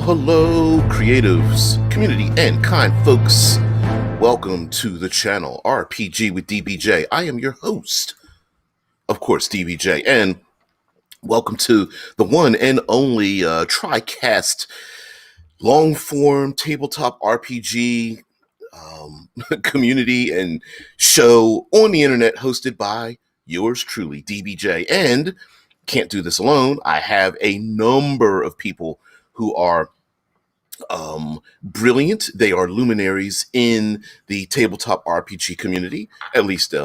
Hello, creatives, community, and kind folks. Welcome to the channel RPG with DBJ. I am your host, of course, DBJ, and welcome to the one and only TriCast long-form tabletop RPG community and show on the internet hosted by yours truly, DBJ. And can't do this alone. I have a number of people who are brilliant. They are luminaries in the tabletop RPG community. At least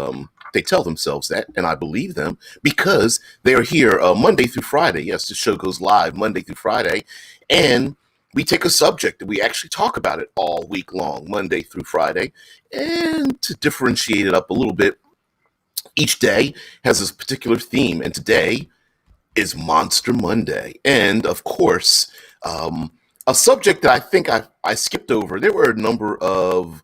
they tell themselves that, and I believe them because they are here Monday through Friday. Yes, the show goes live Monday through Friday, and we take a subject and we actually talk about it all week long, Monday through Friday. And to differentiate it up a little bit, each day has this particular theme, and today is Monster Monday. And of course, a subject that I think I skipped over. There were a number of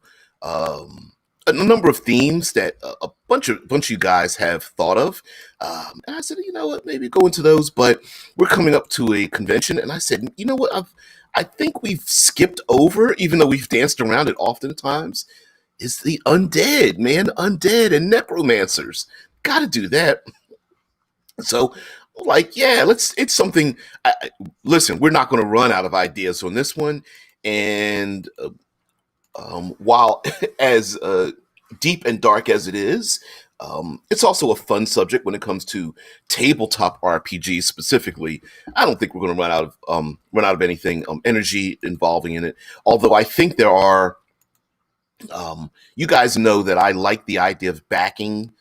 themes that a bunch of you guys have thought of, and I said, you know what, maybe go into those. But we're coming up to a convention, and I said, you know what, I think we've skipped over, even though we've danced around it oftentimes, is the undead, man, undead and necromancers. Got to do that. So, like, yeah, it's something. Listen, we're not going to run out of ideas on this one. And while as deep and dark as it is, it's also a fun subject when it comes to tabletop RPGs specifically. I don't think we're going to run out of anything energy involving in it. Although I think there are. You guys know that I like the idea of backing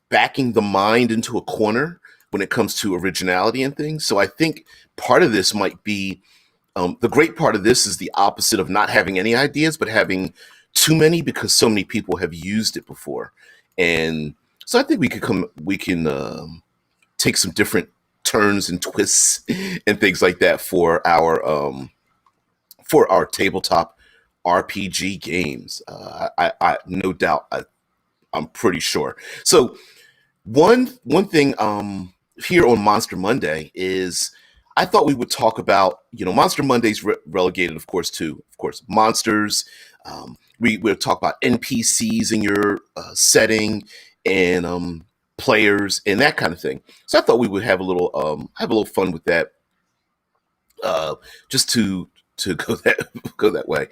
the mind into a corner when it comes to originality and things. So I think part of this might be, the great part of this is the opposite of not having any ideas, but having too many because so many people have used it before. And so I think we can take some different turns and twists and things like that for our tabletop RPG games. I no doubt, I'm pretty sure. So one thing here on Monster Monday is I thought we would talk about, Monster Monday's relegated, of course, to monsters. We'll talk about NPCs in your setting and players and that kind of thing. So I thought we would have a little fun with that, just to go that way.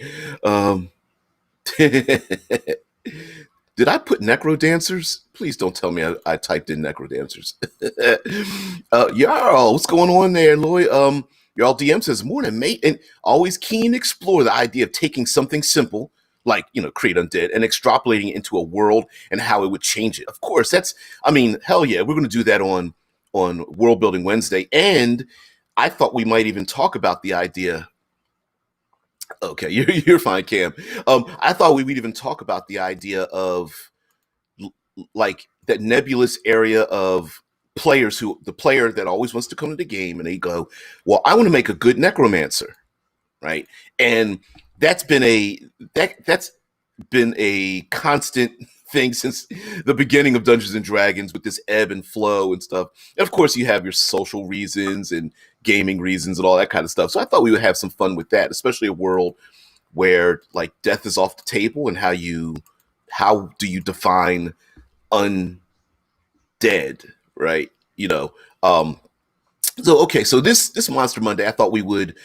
Did I put necrodancers? Please don't tell me I typed in necrodancers. Y'all, what's going on there, Lloyd? Y'all DM says, morning, mate. And always keen to explore the idea of taking something simple, like, create Undead, and extrapolating it into a world and how it would change it. Of course, hell yeah, we're going to do that on World Building Wednesday. And I thought we might even talk about the idea. Okay, you're fine, Cam. I thought we would even talk about the idea of like that nebulous area of players the player that always wants to come to the game and they go, well, I want to make a good necromancer, right? And that's been a constant thing since the beginning of Dungeons and Dragons, with this ebb and flow and stuff. And of course, you have your social reasons and gaming reasons and all that kind of stuff. So I thought we would have some fun with that, especially a world where like death is off the table, and how do you define undead, right? So this Monster Monday, I thought we would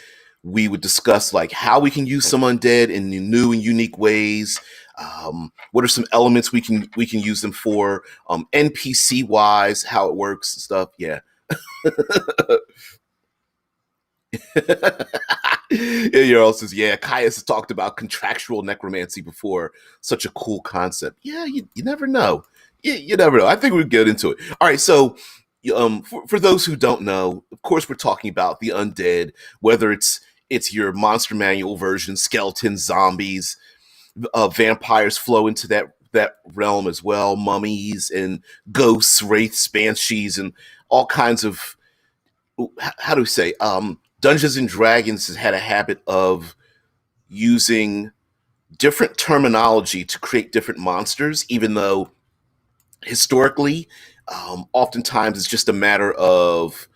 discuss like how we can use some undead in new and unique ways. What are some elements we can use them for, NPC wise, how it works and stuff. Yeah. Yeah, Earl says, yeah, Caius has talked about contractual necromancy before. Such a cool concept. Yeah, you never know. You never know. I think we'll get into it. All right, so for those who don't know, of course, we're talking about the undead, whether it's your Monster Manual version, skeletons, zombies, vampires flow into that realm as well, mummies and ghosts, wraiths, banshees, and all kinds of, how do we say, Dungeons and Dragons has had a habit of using different terminology to create different monsters, even though historically, oftentimes it's just a matter of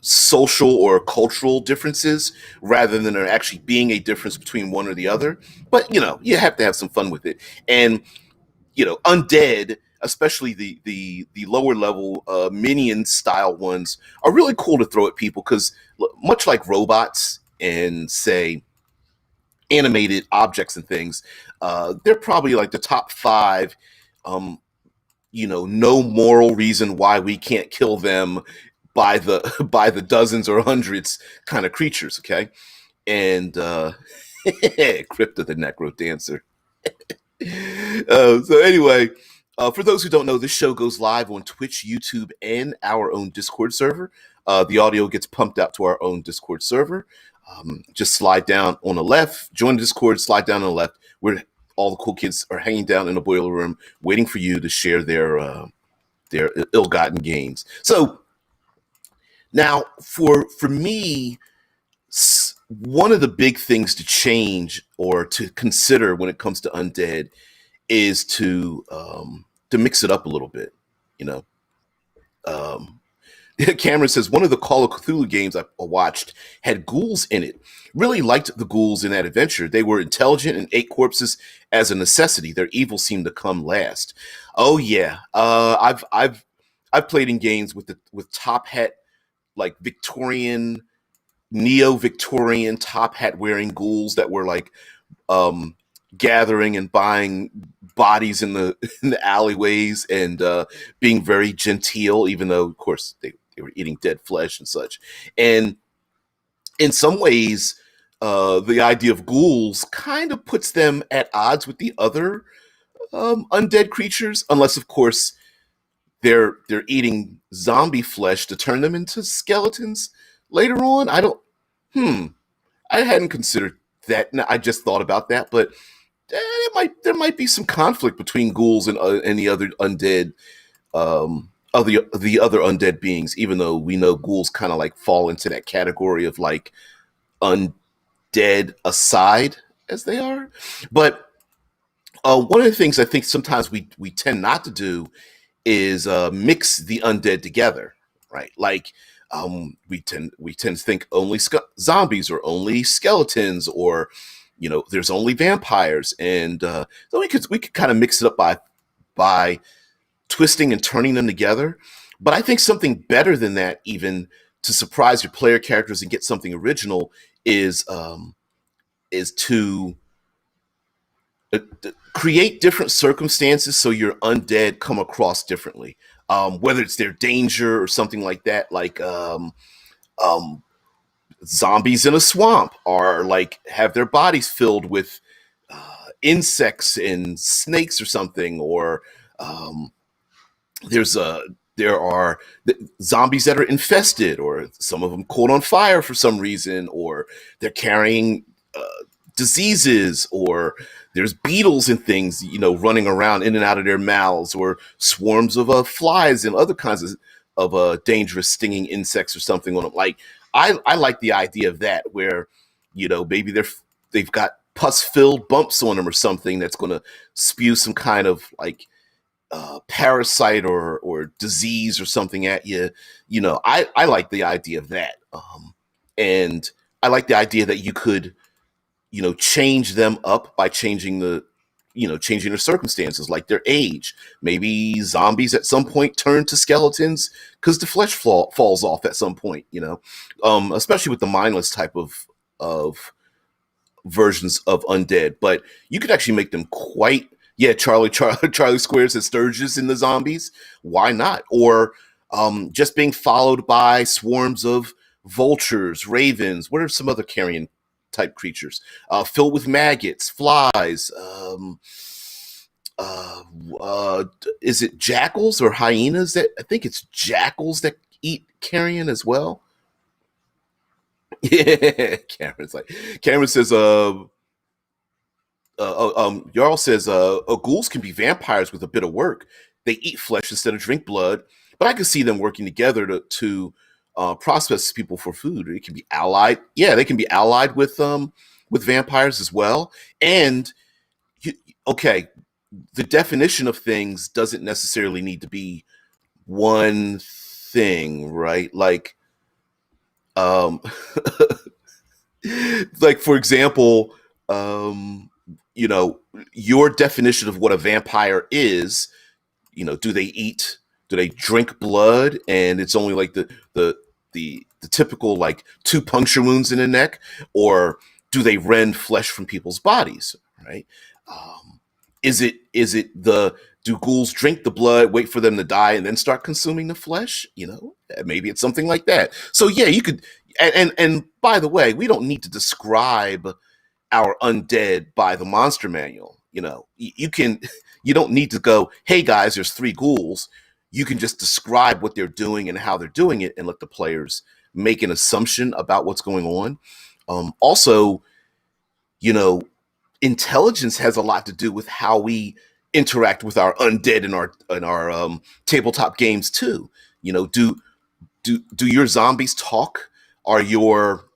social or cultural differences rather than there actually being a difference between one or the other. But you have to have some fun with it. And undead, especially the lower level minion style ones, are really cool to throw at people because much like robots and say animated objects and things, they're probably like the top five. No moral reason why we can't kill them by the by the dozens or hundreds kind of creatures. Okay, and Crypta the Necro Dancer. So anyway, for those who don't know, this show goes live on Twitch, YouTube, and our own Discord server. The audio gets pumped out to our own Discord server. Just slide down on the left, join the Discord, slide down on the left, where all the cool kids are hanging down in the boiler room, waiting for you to share their ill-gotten gains. So now, for me, one of the big things to change or to consider when it comes to undead is to mix it up a little bit. You know, um, Cameron says one of the Call of Cthulhu games I watched had ghouls in it. Really liked the ghouls in that adventure. They were intelligent and ate corpses as a necessity. Their evil seemed to come last. Oh yeah, I've played in games with top hat, like Victorian, neo-Victorian top hat wearing ghouls that were like um, gathering and buying bodies in the in the alleyways and being very genteel, even though of course they were eating dead flesh and such. And in some ways, the idea of ghouls kind of puts them at odds with the other undead creatures, unless of course they're eating zombie flesh to turn them into skeletons later on. I don't. I hadn't considered that. No, I just thought about that, but there might be some conflict between ghouls and the other undead, of the other undead beings. Even though we know ghouls kind of like fall into that category of like undead aside as they are. But one of the things I think sometimes we tend not to do is mix the undead together, right? Like we tend to think only zombies or only skeletons or there's only vampires, and so we could kind of mix it up by twisting and turning them together. But I think something better than that, even to surprise your player characters and get something original, is to create different circumstances so your undead come across differently. Whether it's their danger or something like that, like um, zombies in a swamp are like have their bodies filled with insects and snakes or something, or um, there's a there are zombies that are infested, or some of them caught on fire for some reason, or they're carrying uh, diseases, or there's beetles and things running around in and out of their mouths, or swarms of flies and other kinds of dangerous stinging insects or something on them. Like I like the idea of that, where maybe they've got pus filled bumps on them or something that's going to spew some kind of like parasite or disease or something at you. I like the idea of that, and I like the idea that you could change them up by changing their circumstances, like their age. Maybe zombies at some point turn to skeletons because the flesh falls off at some point. Especially with the mindless type of versions of undead. But you could actually make them quite. Yeah, Charlie Squares says Sturgis in the zombies. Why not? Or just being followed by swarms of vultures, ravens. What are some other carrion type creatures? Filled with maggots, flies. Uh, is it jackals or hyenas? That I think it's jackals that eat carrion as well. Yeah, Cameron says, Jarl says, ghouls can be vampires with a bit of work. They eat flesh instead of drink blood, but I can see them working together to process people for food. It can be allied. Yeah, they can be allied with vampires as well. And you, okay, the definition of things doesn't necessarily need to be one thing, right? Like Um, like for example, um, you know, your definition of what a vampire is. Do they eat? Do they drink blood? And it's only like the typical like two puncture wounds in the neck, or do they rend flesh from people's bodies? Right? Um, is it the do ghouls drink the blood, wait for them to die, and then start consuming the flesh? Maybe it's something like that. So yeah, you could. And by the way, we don't need to describe our undead by the monster manual. You can you don't need to go, hey guys, there's three ghouls. You can just describe what they're doing and how they're doing it and let the players make an assumption about what's going on. Also, you know, intelligence has a lot to do with how we interact with our undead in our tabletop games too. Do your zombies talk? Are your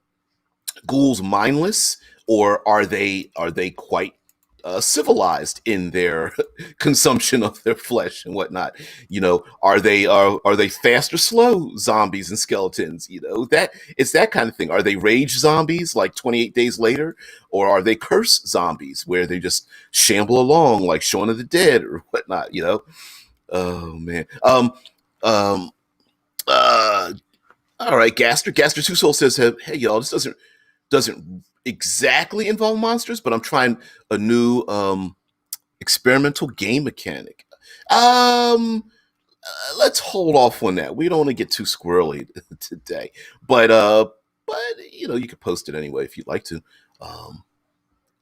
ghouls mindless, or are they quite civilized in their consumption of their flesh and whatnot? Are they fast or slow zombies and skeletons? That it's that kind of thing. Are they rage zombies like 28 Days Later, or are they curse zombies where they just shamble along like Shaun of the Dead or whatnot? Oh man. Um. Uh. All right, Gaster Two Soul says, "Hey y'all, this doesn't exactly involve monsters, but I'm trying a new experimental game mechanic. Let's hold off on that. We don't want to get too squirrely today, but you could post it anyway if you'd like to. Um,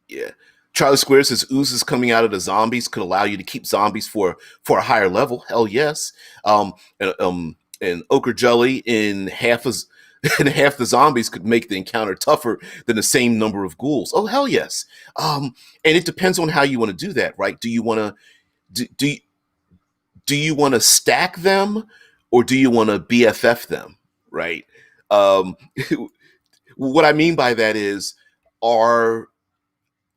yeah." Charlie Square says oozes coming out of the zombies could allow you to keep zombies for a higher level. Hell yes. And Ochre Jelly in half as and half the zombies could make the encounter tougher than the same number of ghouls. Oh hell yes. And it depends on how you want to do that, right? Do you want to do you want to stack them, or do you want to BFF them, right? Um, what I mean by that is, are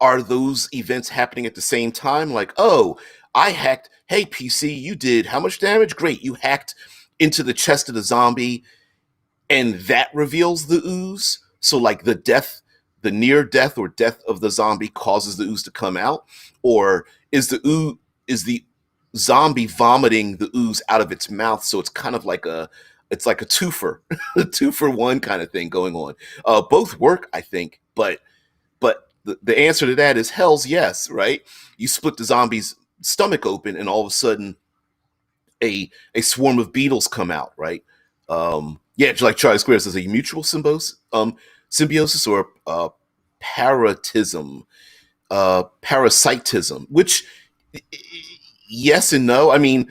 those events happening at the same time? Like, oh, I hacked. Hey, PC, you did how much damage? Great, you hacked into the chest of the zombie, and that reveals the ooze. So, like the near death or death of the zombie causes the ooze to come out, or is the zombie vomiting the ooze out of its mouth? So it's kind of like a twofer, a two for one kind of thing going on. Both work, I think, but the answer to that is hell's yes, right? You split the zombie's stomach open, and all of a sudden, a swarm of beetles come out, right? Yeah, like Charlie Square says, a mutual symbiosis or paratism, parasitism, which yes and no. I mean,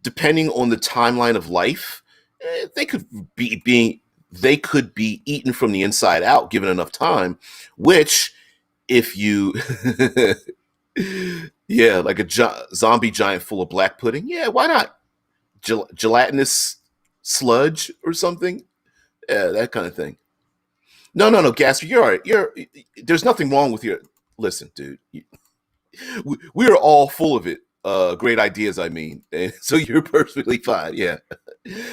depending on the timeline of life, they could be eaten from the inside out given enough time, which if you yeah, like a zombie giant full of black pudding, yeah, why not gelatinous sludge or something? Yeah, that kind of thing. No, Gaster, you're all right. There's nothing wrong with your. Listen, dude, we are all full of it. Great ideas, I mean, and so you're perfectly fine. Yeah.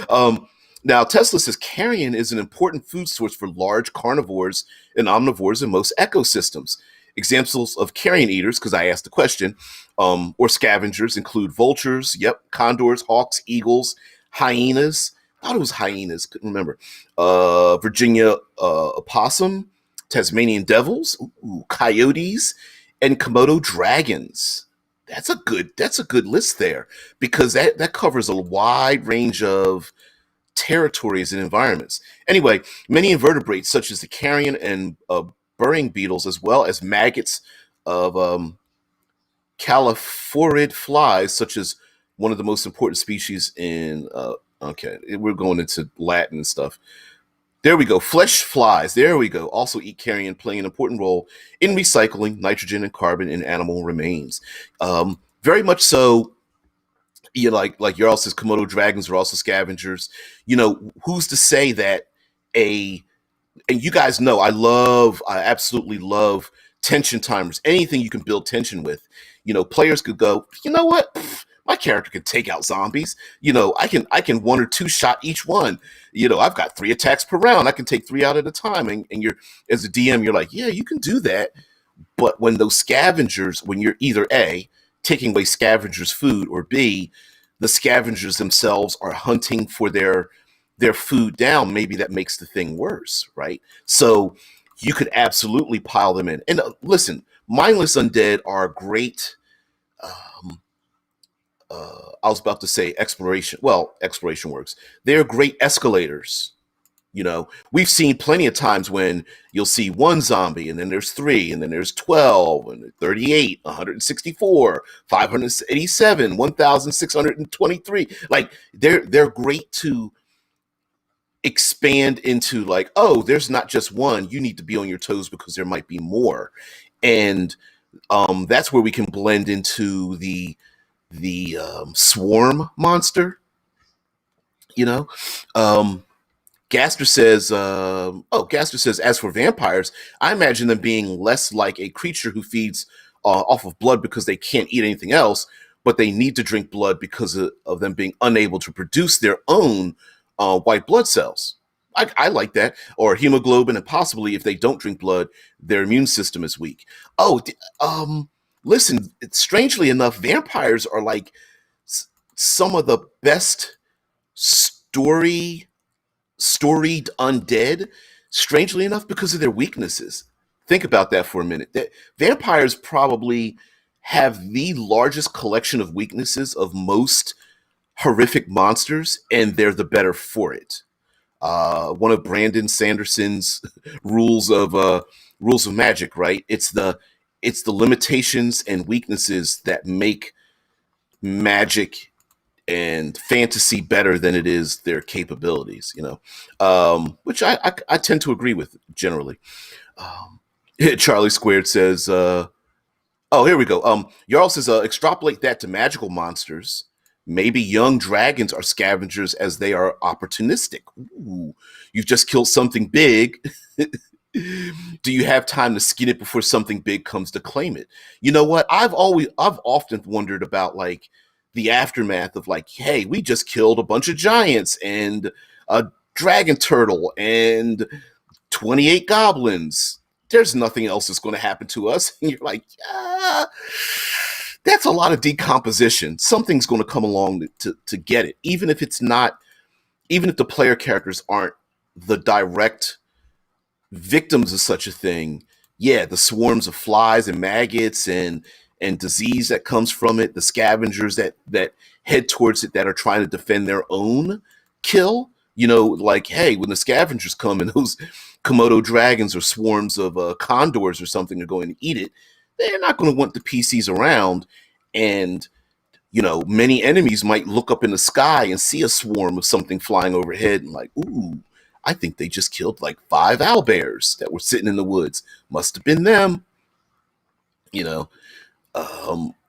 Um, Now, Tesla says carrion is an important food source for large carnivores and omnivores in most ecosystems. Examples of carrion eaters, because I asked the question, or scavengers include vultures, yep, condors, hawks, eagles, hyenas. I thought it was hyenas, couldn't remember. Virginia opossum, Tasmanian devils, ooh, coyotes, and Komodo dragons. That's a good list there, because that covers a wide range of territories and environments. Anyway, many invertebrates such as the carrion and burying beetles, as well as maggots of caliphorid flies, such as one of the most important species in. Okay, we're going into Latin and stuff. There we go. Flesh flies. There we go. Also eat carrion, playing an important role in recycling nitrogen and carbon in animal remains. Very much so. Like Jarl says, Komodo dragons are also scavengers. Who's to say that a and you guys know I absolutely love tension timers. Anything you can build tension with. Players could go, you know what? My character can take out zombies. I can one or two shot each one. I've got 3 attacks per round. I can take 3 out at a time. And you're, as a DM, you're like, yeah, you can do that. But when those scavengers, when you're either A, taking away scavengers' food, or B, the scavengers themselves are hunting for their food down, maybe that makes the thing worse, right? So you could absolutely pile them in. And listen, mindless undead are great. Um, I was about to say exploration. Well, exploration works. They're great escalators. We've seen plenty of times when you'll see one zombie, and then there's 3, and then there's 12, and 38, 164, 587, 1,623. Like they're great to expand into, like, oh, there's not just one. You need to be on your toes because there might be more. And that's where we can blend into the swarm monster. You know, um, Gaster says, as for vampires, I imagine them being less like a creature who feeds off of blood because they can't eat anything else, but they need to drink blood because of them being unable to produce their own white blood cells. I like that. Or hemoglobin, and possibly if they don't drink blood, their immune system is weak. Oh, listen, strangely enough, vampires are like some of the best story storied undead, strangely enough, because of their weaknesses. Think about that for a minute. Vampires probably have the largest collection of weaknesses of most horrific monsters, and they're the better for it. One of Brandon Sanderson's rules of magic, right? It's the limitations and weaknesses that make magic and fantasy better than it is their capabilities, which I tend to agree with generally. Um, Charlie Squared says, oh, here we go. Jarl says, extrapolate that to magical monsters. Maybe young dragons are scavengers as they are opportunistic. Ooh, you've just killed something big. Do you have time to skin it before something big comes to claim it? You know what? I've often wondered about, like, the aftermath of, like, hey, we just killed a bunch of giants and a dragon turtle and 28 goblins. There's nothing else that's going to happen to us. And you're like, yeah, that's a lot of decomposition. Something's going to come along to get it, even if it's not, even if the player characters aren't the direct victims of such a thing. Yeah, the swarms of flies and maggots and disease that comes from it, the scavengers that head towards it that are trying to defend their own kill. Like, hey, when the scavengers come and those Komodo dragons or swarms of condors or something are going to eat it, they're not going to want the PCs around. And many enemies might look up in the sky and see a swarm of something flying overhead and, like, ooh, I think they just killed like 5 owlbears that were sitting in the woods. Must have been them. You know,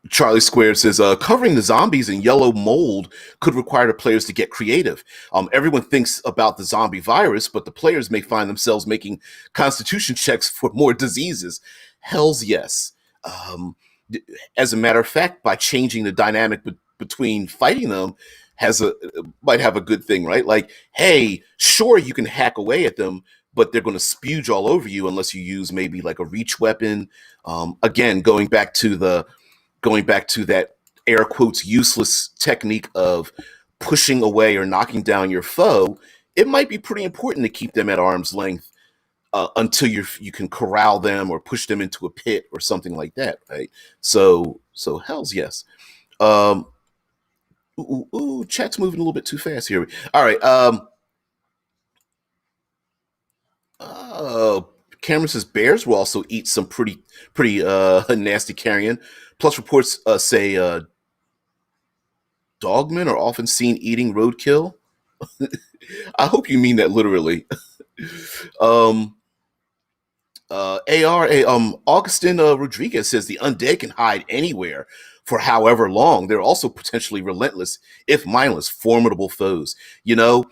Charlie Square says, covering the zombies in yellow mold could require the players to get creative. Everyone thinks about the zombie virus, but the players may find themselves making constitution checks for more diseases. Hells yes. Um, as a matter of fact, by changing the dynamic between fighting them, might have a good thing, right? Like, hey, sure, you can hack away at them, but they're going to spewge all over you unless you use maybe like a reach weapon. Again, going back to that air quotes useless technique of pushing away or knocking down your foe, it might be pretty important to keep them at arm's length until you can corral them or push them into a pit or something like that, right? So hell's yes. Um, chat's moving a little bit too fast here. All right. Uh, Cameron says bears will also eat some pretty nasty carrion. Plus, reports say dogmen are often seen eating roadkill. I hope you mean that literally. um, Augustin Rodriguez says the undead can hide anywhere for however long. They're also potentially relentless, if mindless, formidable foes. You know,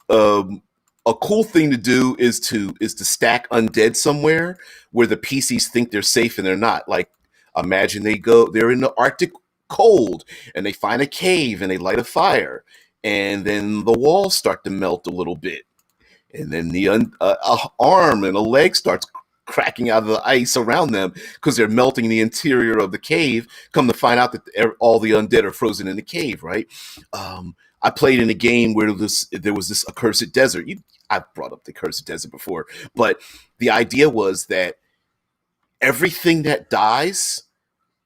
a cool thing to do is to stack undead somewhere where the PCs think they're safe and they're not. Like, imagine they're in the Arctic cold, and they find a cave and they light a fire, and then the walls start to melt a little bit, and then the arm and a leg starts cracking out of the ice around them because they're melting the interior of the cave. Come to find out that all the undead are frozen in the cave, right? I played in a game where there was this accursed desert. I've brought up the accursed desert before, but the idea was that everything that dies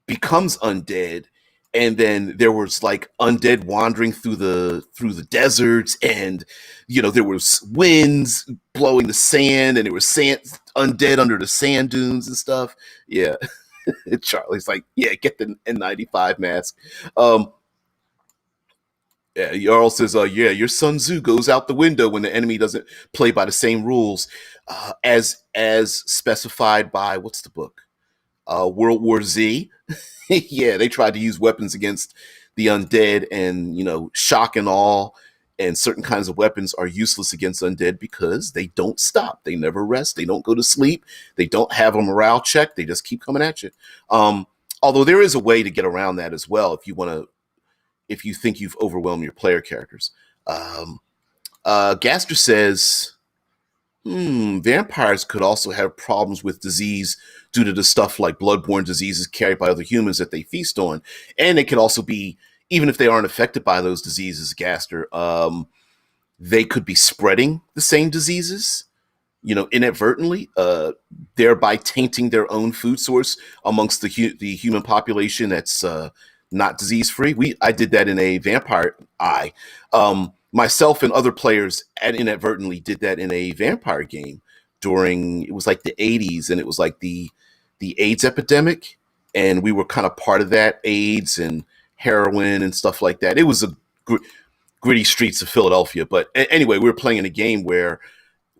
becomes undead, and then there was like undead wandering through the deserts, and there was winds blowing the sand, and there was sand undead under the sand dunes and stuff. Yeah. Charlie's like, yeah, get the N95 mask. Yeah, Jarl says, yeah, your Sun Tzu goes out the window when the enemy doesn't play by the same rules as specified by, what's the book, World War Z. Yeah, they tried to use weapons against the undead, and shock and awe and certain kinds of weapons are useless against undead because they don't stop. They never rest. They don't go to sleep. They don't have a morale check. They just keep coming at you. Although there is a way to get around that as well if you think you've overwhelmed your player characters. Gaster says, vampires could also have problems with disease due to the stuff like bloodborne diseases carried by other humans that they feast on. And it could also be, even if they aren't affected by those diseases, Gaster, they could be spreading the same diseases, inadvertently, thereby tainting their own food source amongst the human population that's not disease-free. I did that in a vampire myself and other players inadvertently did that in a vampire game it was like the 80s, and it was like the AIDS epidemic, and we were kind of part of that, AIDS and heroin and stuff like that. It was a gritty streets of Philadelphia. But anyway, we were playing in a game where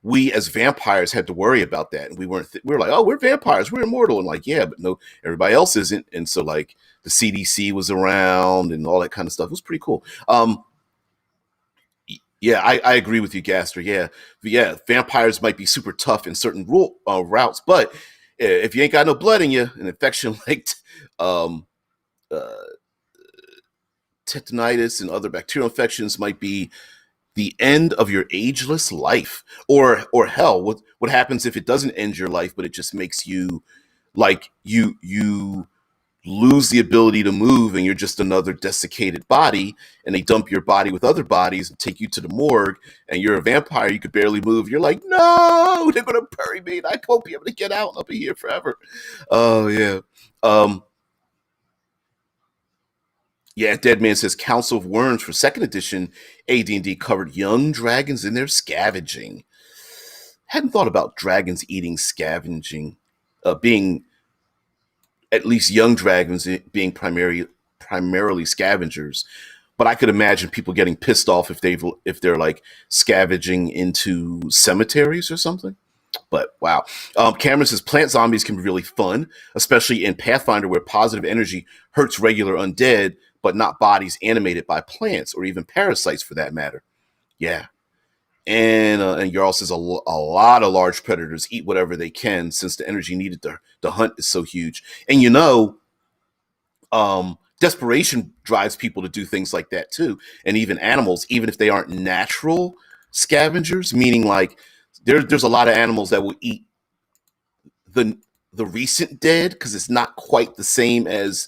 we as vampires had to worry about that, and we were like, oh, we're vampires, we're immortal, and like, yeah, but no, everybody else isn't. And so like the CDC was around and all that kind of stuff. It was pretty cool. Yeah, I agree with you, Gaster. Yeah, vampires might be super tough in certain routes, but if you ain't got no blood in you, an infection like um, uh, tetanitis and other bacterial infections might be the end of your ageless life. Or hell, what happens if it doesn't end your life, but it just makes you like you lose the ability to move, and you're just another desiccated body, and they dump your body with other bodies and take you to the morgue, and you're a vampire, you could barely move. You're like, no, they're gonna bury me, and I won't be able to get out, and I'll be here forever. Oh yeah. Yeah, Deadman says Council of Worms for 2nd edition AD&D covered young dragons in their scavenging. Hadn't thought about dragons eating scavenging, being at least young dragons being primarily scavengers. But I could imagine people getting pissed off if they're like scavenging into cemeteries or something. But wow. Cameron says plant zombies can be really fun, especially in Pathfinder where positive energy hurts regular undead, but not bodies animated by plants or even parasites for that matter. Yeah. And Jarl says a lot of large predators eat whatever they can since the energy needed to hunt is so huge. And desperation drives people to do things like that too. And even animals, even if they aren't natural scavengers, meaning like there's a lot of animals that will eat the recent dead because it's not quite the same as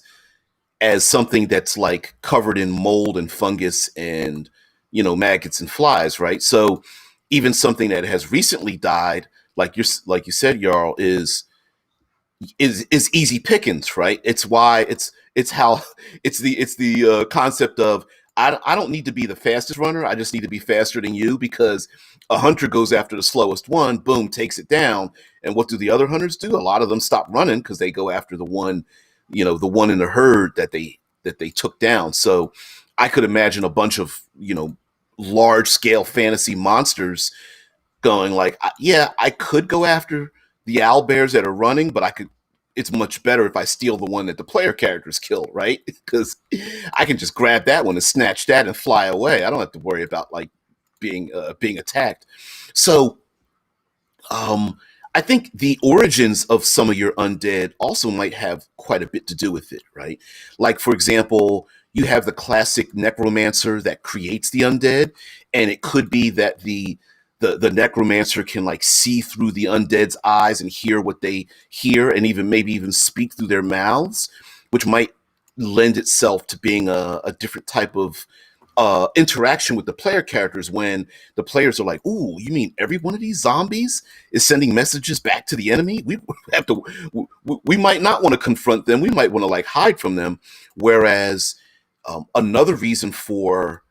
something that's like covered in mold and fungus and maggots and flies, right? So even something that has recently died, like you said, Jarl, is easy pickings, right? It's why it's the concept of I don't need to be the fastest runner. I just need to be faster than you, because a hunter goes after the slowest one, boom, takes it down. And what do the other hunters do? A lot of them stop running because they go after the one, the one in the herd that they took down. So I could imagine a bunch of large scale fantasy monsters going like, yeah, I could go after the owlbears that are running, but it's much better if I steal the one that the player characters killed, right? Because I can just grab that one and snatch that and fly away. I don't have to worry about like being attacked. So I think the origins of some of your undead also might have quite a bit to do with it, right? Like, for example, you have the classic necromancer that creates the undead, and it could be that the necromancer can like see through the undead's eyes and hear what they hear, and even maybe even speak through their mouths, which might lend itself to being a different type of interaction with the player characters when the players are like, "Ooh, you mean every one of these zombies is sending messages back to the enemy? We have to. We might not want to confront them. We might want to like hide from them." Whereas another reason for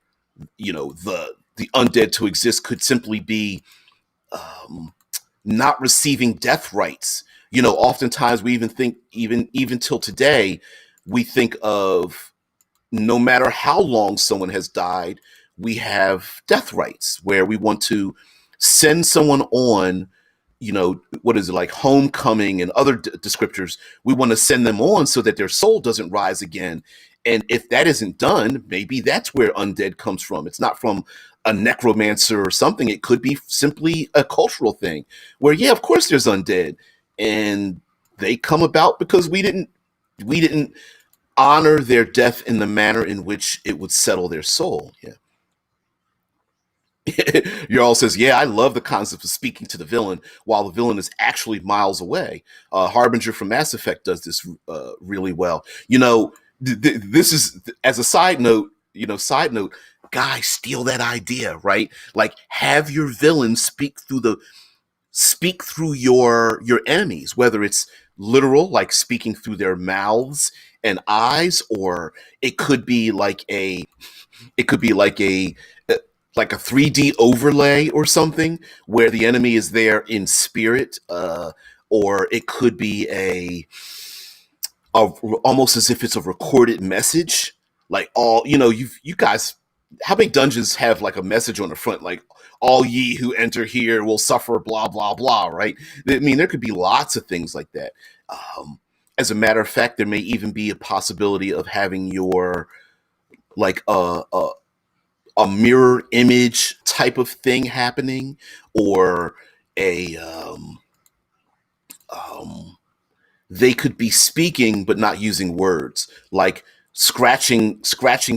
the undead to exist could simply be um, not receiving death rights. Oftentimes we even think even till today we think of no matter how long someone has died, we have death rights where we want to send someone on, what is it, like homecoming and other descriptors. We want to send them on so that their soul doesn't rise again. And if that isn't done, maybe that's where undead comes from. It's not from a necromancer or something. It could be simply a cultural thing where, yeah, of course there's undead. And they come about because we didn't honor their death in the manner in which it would settle their soul. Yeah. Jarl says, "Yeah, I love the concept of speaking to the villain while the villain is actually miles away. Harbinger from Mass Effect does this really well. This is as a side note. Guys, steal that idea, right? Like, have your villain speak through your enemies, whether it's literal, like speaking through their mouths and eyes, or it could be like a it could be like a 3D overlay or something where the enemy is there in spirit, or it could be a almost as if it's a recorded message. Like you guys, how many dungeons have like a message on the front, like all ye who enter here will suffer, blah blah blah, right? I mean, there could be lots of things like that. As a matter of fact, there may even be a possibility of having your like a mirror image type of thing happening, or a um, they could be speaking but not using words, like scratching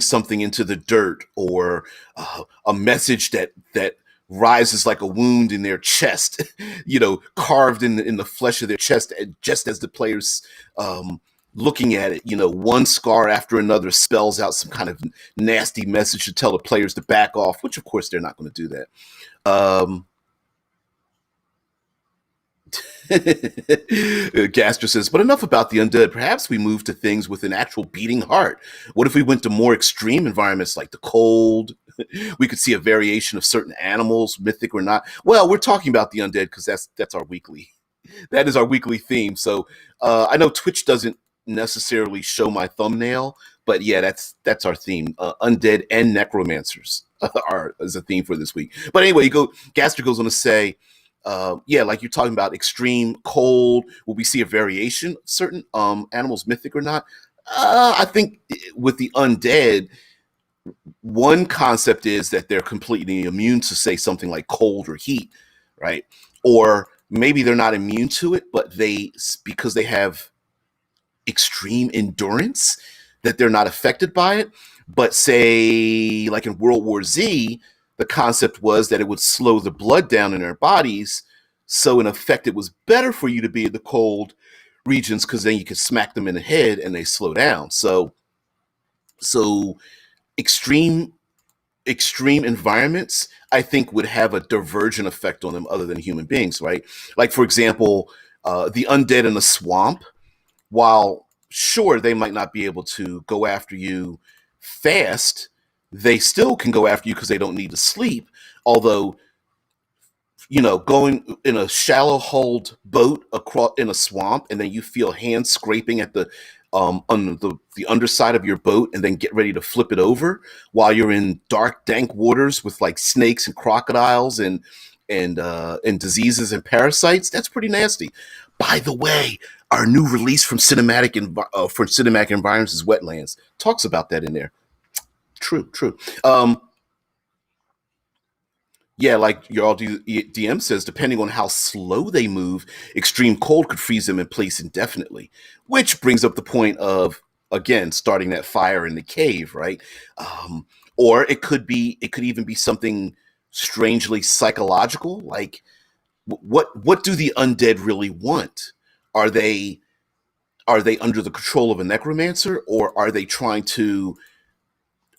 something into the dirt, or a message that rises like a wound in their chest, carved in the flesh of their chest, just as the players looking at it. One scar after another spells out some kind of nasty message to tell the players to back off, which of course they're not going to do that. Gaster says, "But enough about the undead. Perhaps we move to things with an actual beating heart. What if we went to more extreme environments like the cold? We could see a variation of certain animals, mythic or not." Well, we're talking about the undead because that's our weekly. That is our weekly theme. So I know Twitch doesn't necessarily show my thumbnail, but yeah, that's our theme. Undead and necromancers is a theme for this week. But anyway, Gaster goes on to say, yeah, like you're talking about extreme cold. Will we see a variation of certain animals, mythic or not? I think with the undead, one concept is that they're completely immune to, say, something like cold or heat, right? Or maybe they're not immune to it, but because they have extreme endurance, that they're not affected by it. But say, like in World War Z, the concept was that it would slow the blood down in their bodies. So in effect, it was better for you to be in the cold regions because then you could smack them in the head and they slow down. So extreme environments, I think, would have a divergent effect on them other than human beings, right? Like, for example, the undead in a swamp, while sure they might not be able to go after you fast, they still can go after you because they don't need to sleep. Although, going in a shallow hulled boat across in a swamp, and then you feel hands scraping at the on the underside of your boat, and then get ready to flip it over while you're in dark, dank waters with like snakes and crocodiles and diseases and parasites. That's pretty nasty. By the way, our new release from Cinematic Environments is Wetlands. Talks about that in there. True. Yeah, like your DM says, depending on how slow they move, extreme cold could freeze them in place indefinitely. Which brings up the point of, again, starting that fire in the cave, right? Um, or it could even be something strangely psychological. Like, what do the undead really want? Are they are they under the control of a necromancer, or are they trying to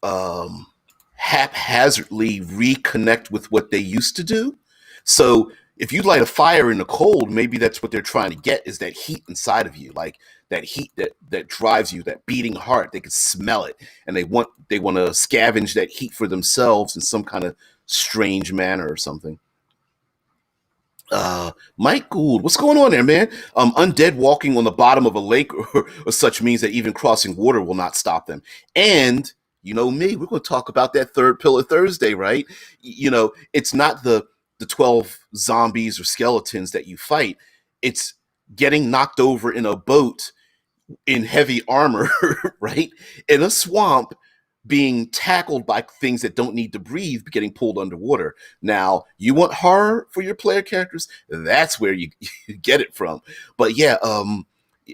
um, haphazardly reconnect with what they used to do? So if you light a fire in the cold, maybe that's what they're trying to get, is that heat inside of you, like that heat that drives you, that beating heart. They can smell it, and they want to scavenge that heat for themselves in some kind of strange manner or something. Mike Gould, what's going on there, man? Undead walking on the bottom of a lake or such means that even crossing water will not stop them. And you know me, we're going to talk about that third pillar Thursday, right? You know, it's not the 12 zombies or skeletons that you fight. It's getting knocked over in a boat in heavy armor, right? In a swamp, being tackled by things that don't need to breathe, getting pulled underwater. Now, you want horror for your player characters? That's where you get it from. But yeah,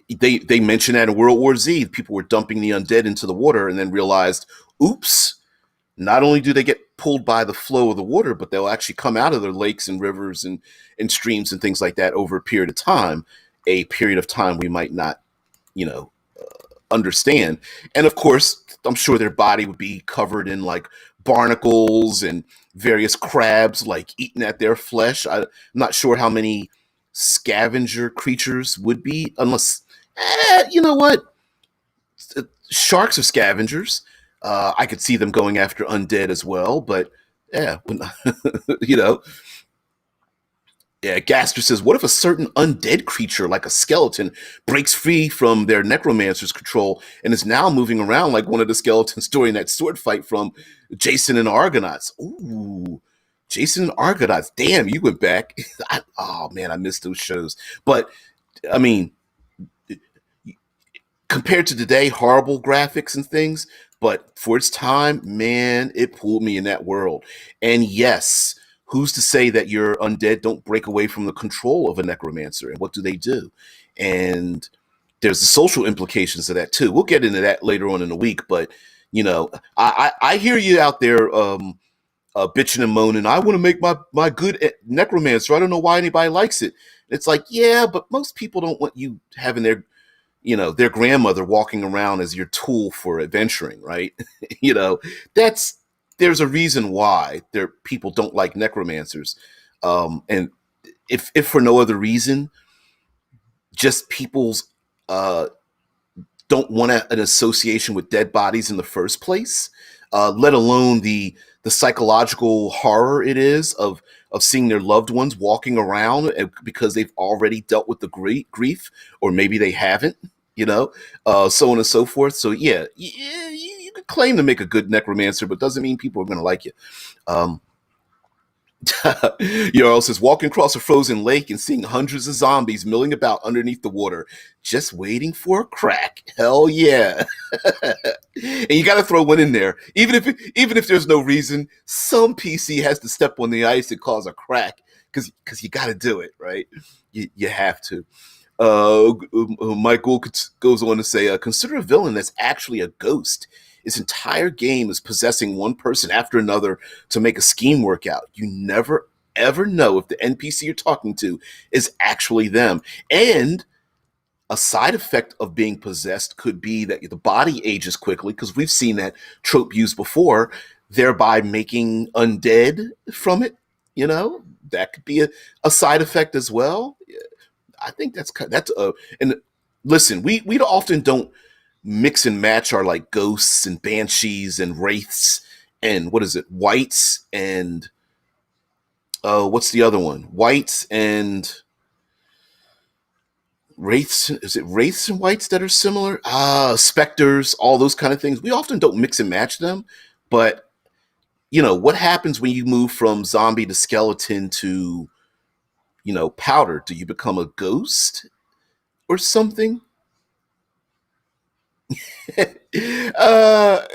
they mentioned that in World War Z, people were dumping the undead into the water and then realized, oops, not only do they get pulled by the flow of the water, but they'll actually come out of their lakes and rivers and streams and things like that over a period of time we might not, you know, understand. And of course, I'm sure their body would be covered in like barnacles and various crabs, like eating at their flesh. I'm not sure how many scavenger creatures would be, unless, you know what? Sharks are scavengers. I could see them going after undead as well, but yeah, you know, yeah, Gaster says, what if a certain undead creature, like a skeleton, breaks free from their necromancer's control and is now moving around like one of the skeletons during that sword fight from Jason and Argonauts? Ooh, Jason and Argonauts. Damn, you went back. Oh, man, I missed those shows. But, I mean, compared to today, horrible graphics and things, but for its time, man, it pulled me in that world. And yes, who's to say that your undead don't break away from the control of a necromancer? And what do they do? And there's the social implications of that too. We'll get into that later on in the week, but you know, I hear you out there bitching and moaning. I want to make my good necromancer. I don't know why anybody likes it. It's like, yeah, but most people don't want you having their grandmother walking around as your tool for adventuring, right? you know, that's there's a reason why people don't like necromancers. And if for no other reason, just people's uh don't want an association with dead bodies in the first place, let alone the psychological horror it is of seeing their loved ones walking around because they've already dealt with the grief, or maybe they haven't, so on and so forth. So yeah, you could claim to make a good necromancer, but doesn't mean people are going to like you. Um, Earl says, walking across a frozen lake and seeing hundreds of zombies milling about underneath the water, just waiting for a crack. Hell yeah. And you got to throw one in there. Even if there's no reason, some PC has to step on the ice and cause a crack because you got to do it, right? You have to. Michael goes on to say, consider a villain that's actually a ghost. His entire game is possessing one person after another to make a scheme work out. You never, ever know if the NPC you're talking to is actually them. And a side effect of being possessed could be that the body ages quickly, because we've seen that trope used before, thereby making undead from it. That could be a side effect as well. I think and listen, we often don't mix and match our like ghosts and banshees and wraiths and what is it, whites and what's the other one? Whites and wraiths. Is it wraiths and whites that are similar? Specters, all those kind of things. We often don't mix and match them, but what happens when you move from zombie to skeleton to powder? Do you become a ghost or something? I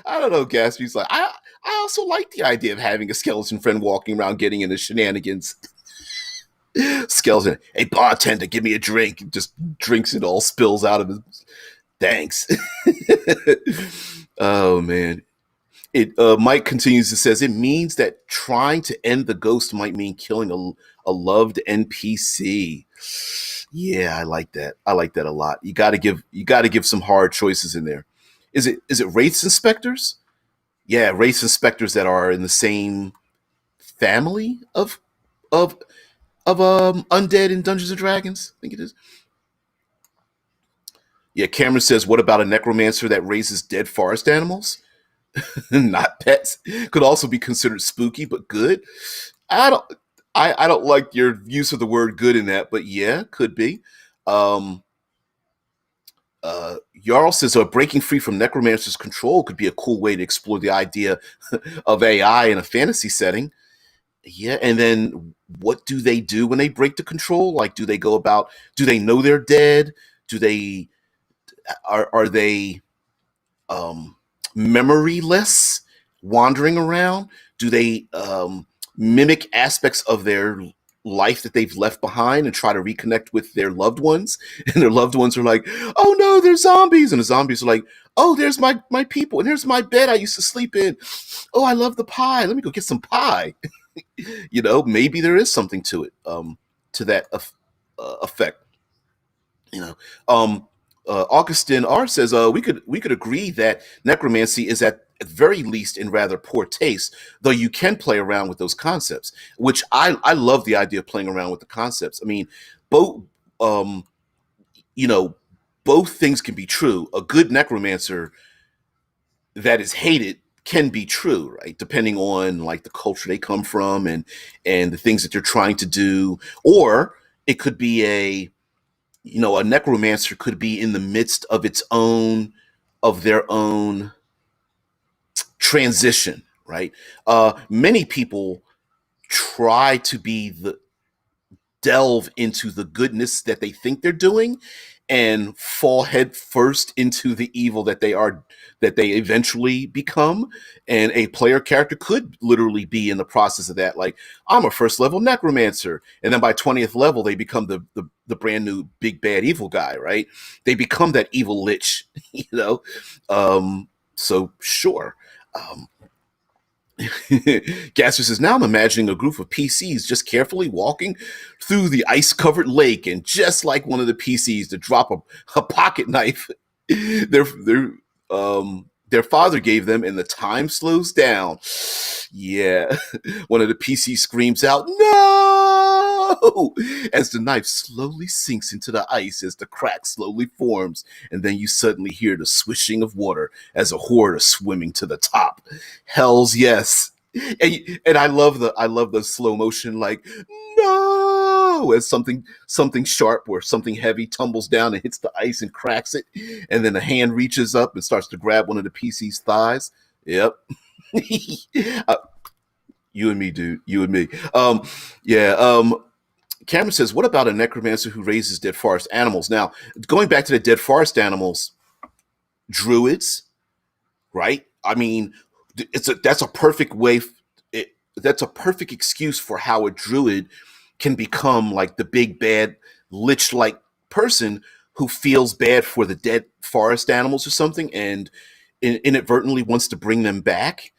don't know. Gatsby's like, I also like the idea of having a skeleton friend walking around getting into shenanigans. Skeleton, hey bartender, give me a drink. Just drinks it all, spills out of his. Thanks. Oh man. It Mike continues to says it means that trying to end the ghost might mean killing a loved NPC. Yeah, I like that. I like that a lot. You got to give some hard choices in there. Is it wraith inspectors? Yeah, wraith inspectors that are in the same family of undead in Dungeons and Dragons. I think it is. Yeah, Cameron says, what about a necromancer that raises dead forest animals? Not pets. Could also be considered spooky, but good. I don't I don't like your use of the word good in that, but yeah, could be. Um Jarl says breaking free from necromancer's control could be a cool way to explore the idea of AI in a fantasy setting. Yeah, and then what do they do when they break the control? Like, do they go about? Do they know they're dead? Do they are they um, memoryless, wandering around? Do they mimic aspects of their life that they've left behind and try to reconnect with their loved ones? And their loved ones are like, "Oh no, they're zombies," and the zombies are like, "Oh, there's my people, and here's my bed I used to sleep in. Oh, I love the pie. Let me go get some pie." Maybe there is something to it, to that effect. You know, um, Augustin R says we could agree that necromancy is at very least in rather poor taste, though you can play around with those concepts, which I love the idea of playing around with the concepts. I mean, both um, you know both things can be true. A good necromancer that is hated can be true, right? Depending on like the culture they come from and the things that they're trying to do, or it could be a necromancer could be in the midst of their own transition, right? Many people try to be the delve into the goodness that they think they're doing and fall head first into the evil that they eventually become. And a player character could literally be in the process of that, like, I'm a first level necromancer, and then by 20th level they become the brand new big bad evil guy, right? They become that evil lich. So sure. um, Gasser says, now I'm imagining a group of PCs just carefully walking through the ice covered lake, and just like one of the PCs to drop a pocket knife their father gave them, and the time slows down. Yeah. One of the PCs screams out, "No!" as the knife slowly sinks into the ice as the crack slowly forms, and then you suddenly hear the swishing of water as a horde is swimming to the top. Hells yes. And I love the slow motion, like, no, as something sharp or something heavy tumbles down and hits the ice and cracks it, and then a hand reaches up and starts to grab one of the PC's thighs. Yep. uh, you and me, dude. You and me. Yeah. Cameron says, what about a necromancer who raises dead forest animals? Now, going back to the dead forest animals, druids, right? I mean, that's a perfect way. That's a perfect excuse for how a druid can become like the big bad lich like person who feels bad for the dead forest animals or something, and inadvertently wants to bring them back.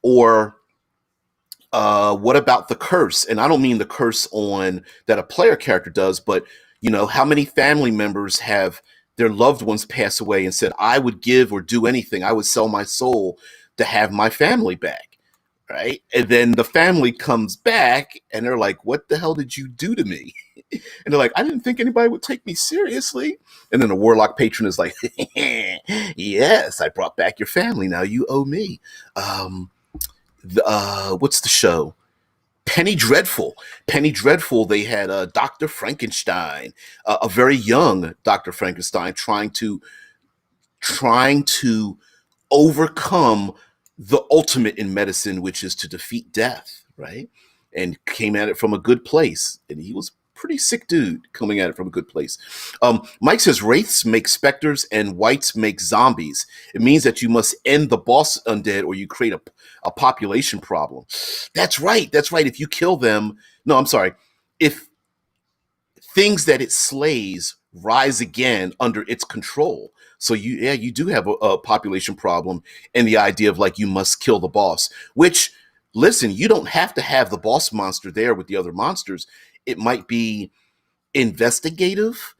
Or what about the curse? And I don't mean the curse on that a player character does, but how many family members have their loved ones pass away and said, I would give or do anything, I would sell my soul to have my family back, right? And then the family comes back and they're like, what the hell did you do to me? And they're like, I didn't think anybody would take me seriously. And then the warlock patron is like, yes, I brought back your family, now you owe me. What's the show? Penny Dreadful. Penny Dreadful, they had Dr. Frankenstein, a very young Dr. Frankenstein trying to overcome the ultimate in medicine, which is to defeat death, right? And came at it from a good place. And he was pretty sick dude coming at it from a good place. Mike says wraiths make specters and wights make zombies. It means that you must end the boss undead or you create a population problem. That's right. That's right. If you kill them, no, I'm sorry. If things that it slays rise again under its control. So you do have a population problem, and the idea of like you must kill the boss. Which, listen, you don't have to have the boss monster there with the other monsters. It might be investigative,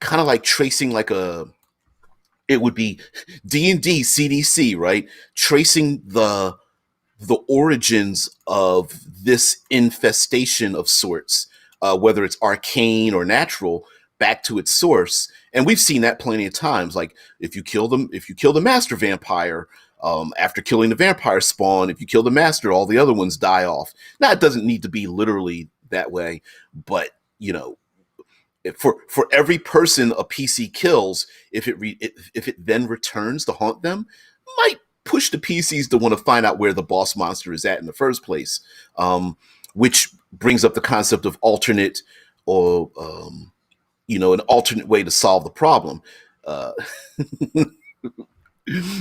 kind of like tracing like it would be D&D CDC, right? Tracing the origins of this infestation of sorts, whether it's arcane or natural, back to its source. And we've seen that plenty of times. Like if you kill the master vampire, after killing the vampire spawn, if you kill the master, all the other ones die off. Now it doesn't need to be literally that way, but for every person a PC kills, if it then returns to haunt them, might push the PCs to want to find out where the boss monster is at in the first place, which brings up the concept of alternate or an alternate way to solve the problem.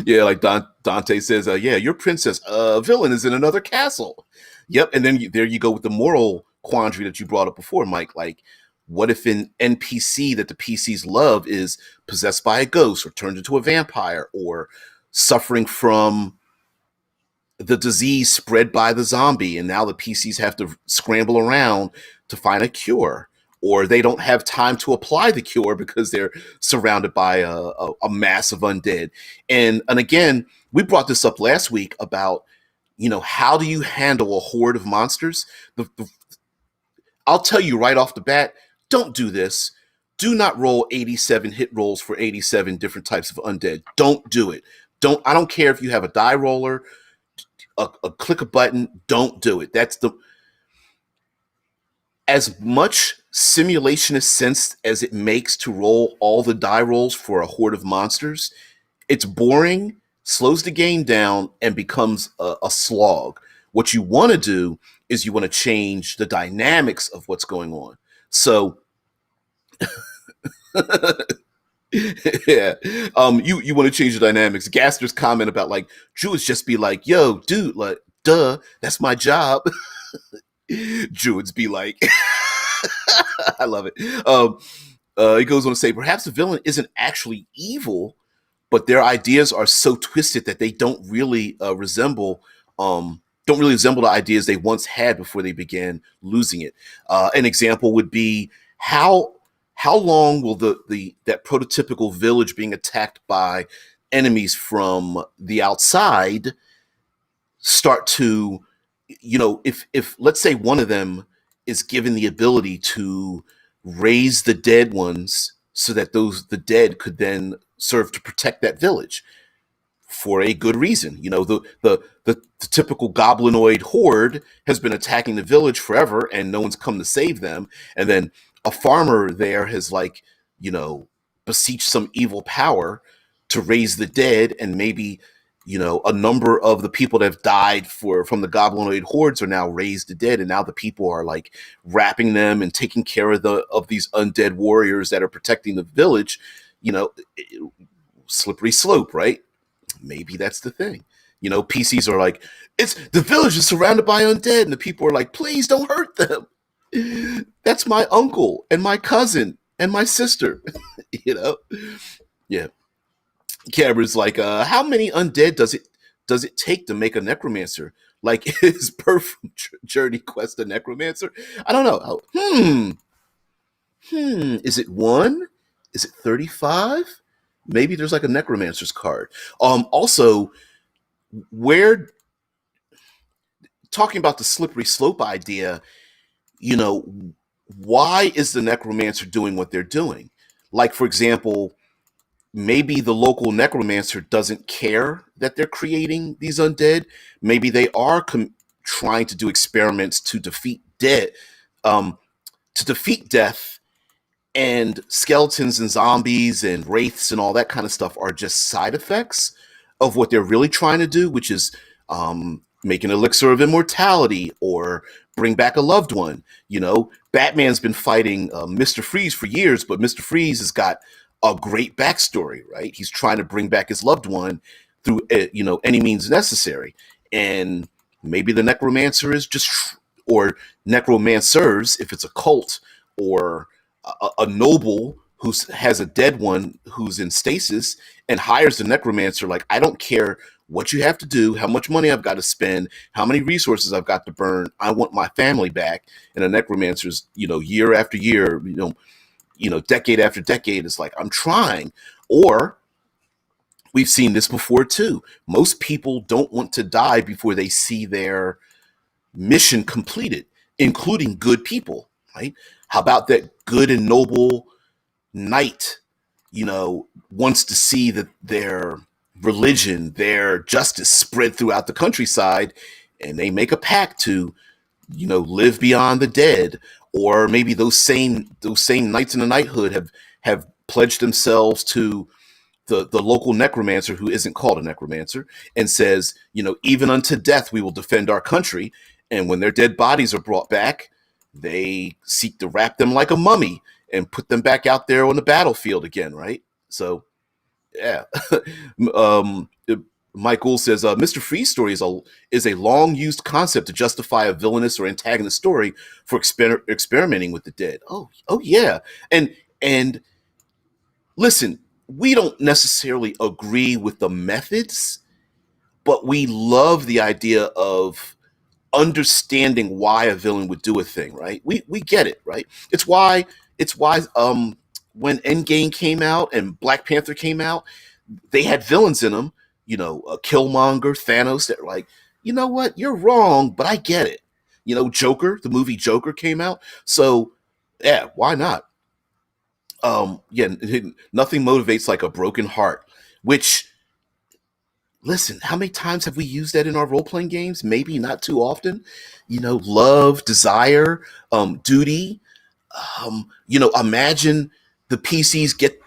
Yeah, like Dante says, yeah, your princess villain is in another castle. Yep, and then there you go with the moral quandary that you brought up before, Mike. Like, what if an NPC that the PCs love is possessed by a ghost or turned into a vampire or suffering from the disease spread by the zombie, and now the PCs have to scramble around to find a cure, or they don't have time to apply the cure because they're surrounded by a mass of undead. And again, we brought this up last week about, how do you handle a horde of monsters? I'll tell you right off the bat, don't do this. Do not roll 87 hit rolls for 87 different types of undead. Don't do it. I don't care if you have a die roller, a click a button, don't do it. As much simulationist sense as it makes to roll all the die rolls for a horde of monsters, it's boring, slows the game down, and becomes a slog. What you want to do is you want to change the dynamics of what's going on. So, yeah, you want to change the dynamics. Gaster's comment about like Druids just be like, "Yo, dude, like, duh, that's my job." Druids be like, I love it. He goes on to say, perhaps the villain isn't actually evil, but their ideas are so twisted that they don't really resemble the ideas they once had before they began losing it. An example would be how long will that prototypical village being attacked by enemies from the outside start to, if let's say one of them is given the ability to raise the dead ones so that the dead could then serve to protect that village for a good reason. The typical goblinoid horde has been attacking the village forever and no one's come to save them. And then a farmer there has beseeched some evil power to raise the dead, and maybe a number of the people that have died from the goblinoid hordes are now raised to dead, and now the people are like wrapping them and taking care of these undead warriors that are protecting the village. Slippery slope, right? Maybe that's the thing. PCs are like, the village is surrounded by undead, and the people are like, please don't hurt them. That's my uncle and my cousin and my sister. Yeah. Cameron's like, how many undead does it take to make a necromancer? Like, is Perf Journey Quest a necromancer? I don't know. Is it 1? Is it 35? Maybe there's like a necromancer's card. Also, talking about the slippery slope idea, why is the necromancer doing what they're doing? Like, for example, maybe the local necromancer doesn't care that they're creating these undead. Maybe they are trying to do experiments to defeat death, and skeletons and zombies and wraiths and all that kind of stuff are just side effects of what they're really trying to do, which is make an elixir of immortality or bring back a loved one. Batman's been fighting Mr. Freeze for years, but Mr. Freeze has got a great backstory, right? He's trying to bring back his loved one through, any means necessary. And maybe the Necromancer is just, or Necromancers, if it's a cult, or a noble who has a dead one who's in stasis and hires the Necromancer. Like, I don't care what you have to do, how much money I've got to spend, how many resources I've got to burn. I want my family back. And the Necromancer's, year after year, decade after decade, is like, I'm trying. Or we've seen this before too. Most people don't want to die before they see their mission completed, including good people, right? How about that good and noble knight, wants to see that their religion, their justice spread throughout the countryside, and they make a pact to, live beyond the dead. Or maybe those same knights in the knighthood have pledged themselves to the local necromancer, who isn't called a necromancer, and says, even unto death we will defend our country. And when their dead bodies are brought back, they seek to wrap them like a mummy and put them back out there on the battlefield again, right? So, yeah. um, Mike Gould says, Mr. Freeze story is a long-used concept to justify a villainous or antagonist story for experimenting with the dead. Oh, yeah. And listen, we don't necessarily agree with the methods, but we love the idea of understanding why a villain would do a thing, right? We get it, right? It's why when Endgame came out and Black Panther came out, they had villains in them, Killmonger, Thanos, that are like, you know what, you're wrong, but I get it. Joker, the movie Joker came out, so yeah, why not? Yeah, nothing motivates like a broken heart, which, listen, how many times have we used that in our role-playing games? Maybe not too often. Love, desire, duty. Imagine the PCs get,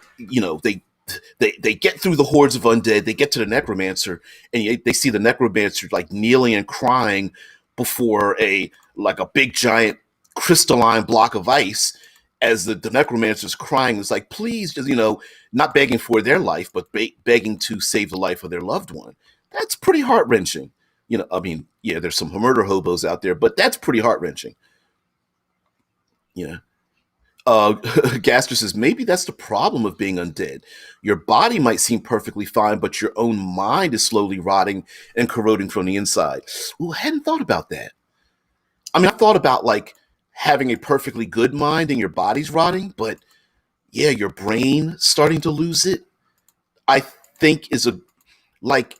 they get through the hordes of undead, they get to the necromancer, and they see the necromancer like kneeling and crying before a big giant crystalline block of ice, as the necromancer's crying. It's like, please, just, not begging for their life, but begging to save the life of their loved one. That's pretty heart-wrenching. I mean, yeah, there's some murder hobos out there, but that's pretty heart-wrenching. Yeah. Gaster says, maybe that's the problem of being undead. Your body might seem perfectly fine, but your own mind is slowly rotting and corroding from the inside. Ooh, I hadn't thought about that. I mean, I thought about like having a perfectly good mind and your body's rotting, but yeah, your brain starting to lose it, I think is like,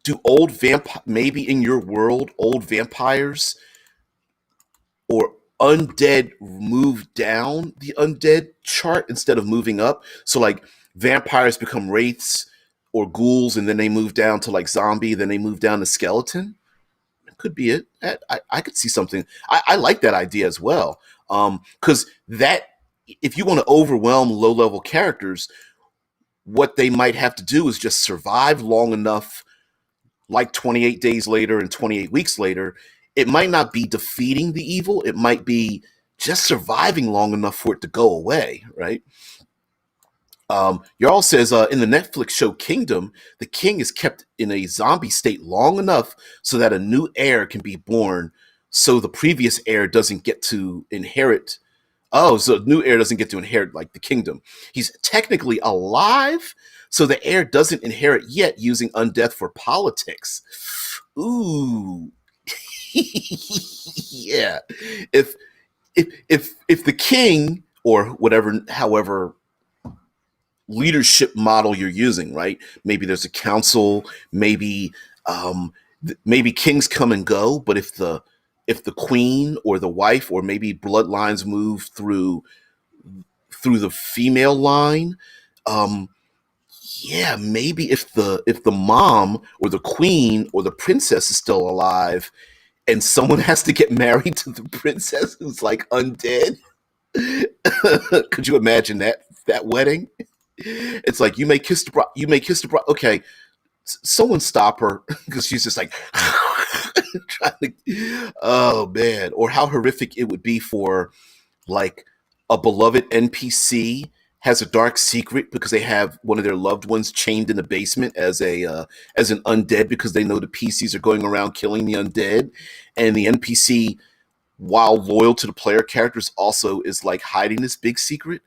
do maybe in your world, old vampires or undead move down the undead chart instead of moving up? So like vampires become wraiths or ghouls, and then they move down to like zombie, then they move down to skeleton. It could be it. I could see something. I like that idea as well. Because that, if you want to overwhelm low-level characters, what they might have to do is just survive long enough, like 28 days later and 28 weeks later. It might not be defeating the evil. It might be just surviving long enough for it to go away, right? Jarl says, in the Netflix show Kingdom, the king is kept in a zombie state long enough so that a new heir can be born, so the previous heir doesn't get to inherit. Oh, so the new heir doesn't get to inherit like the kingdom. He's technically alive, so the heir doesn't inherit yet, using undeath for politics. Ooh. Yeah. If the king, or however leadership model you're using, right? Maybe there's a council, maybe maybe kings come and go, but if the queen or the wife, or maybe bloodlines move through the female line, yeah, maybe if the mom or the queen or the princess is still alive, and someone has to get married to the princess who's like undead. Could you imagine that wedding? It's like, you may kiss the bride. Okay, someone stop her, because she's just like, Oh man, or how horrific it would be for like a beloved NPC has a dark secret because they have one of their loved ones chained in the basement as an undead because they know the PCs are going around killing the undead, and the NPC, while loyal to the player characters, also is like hiding this big secret.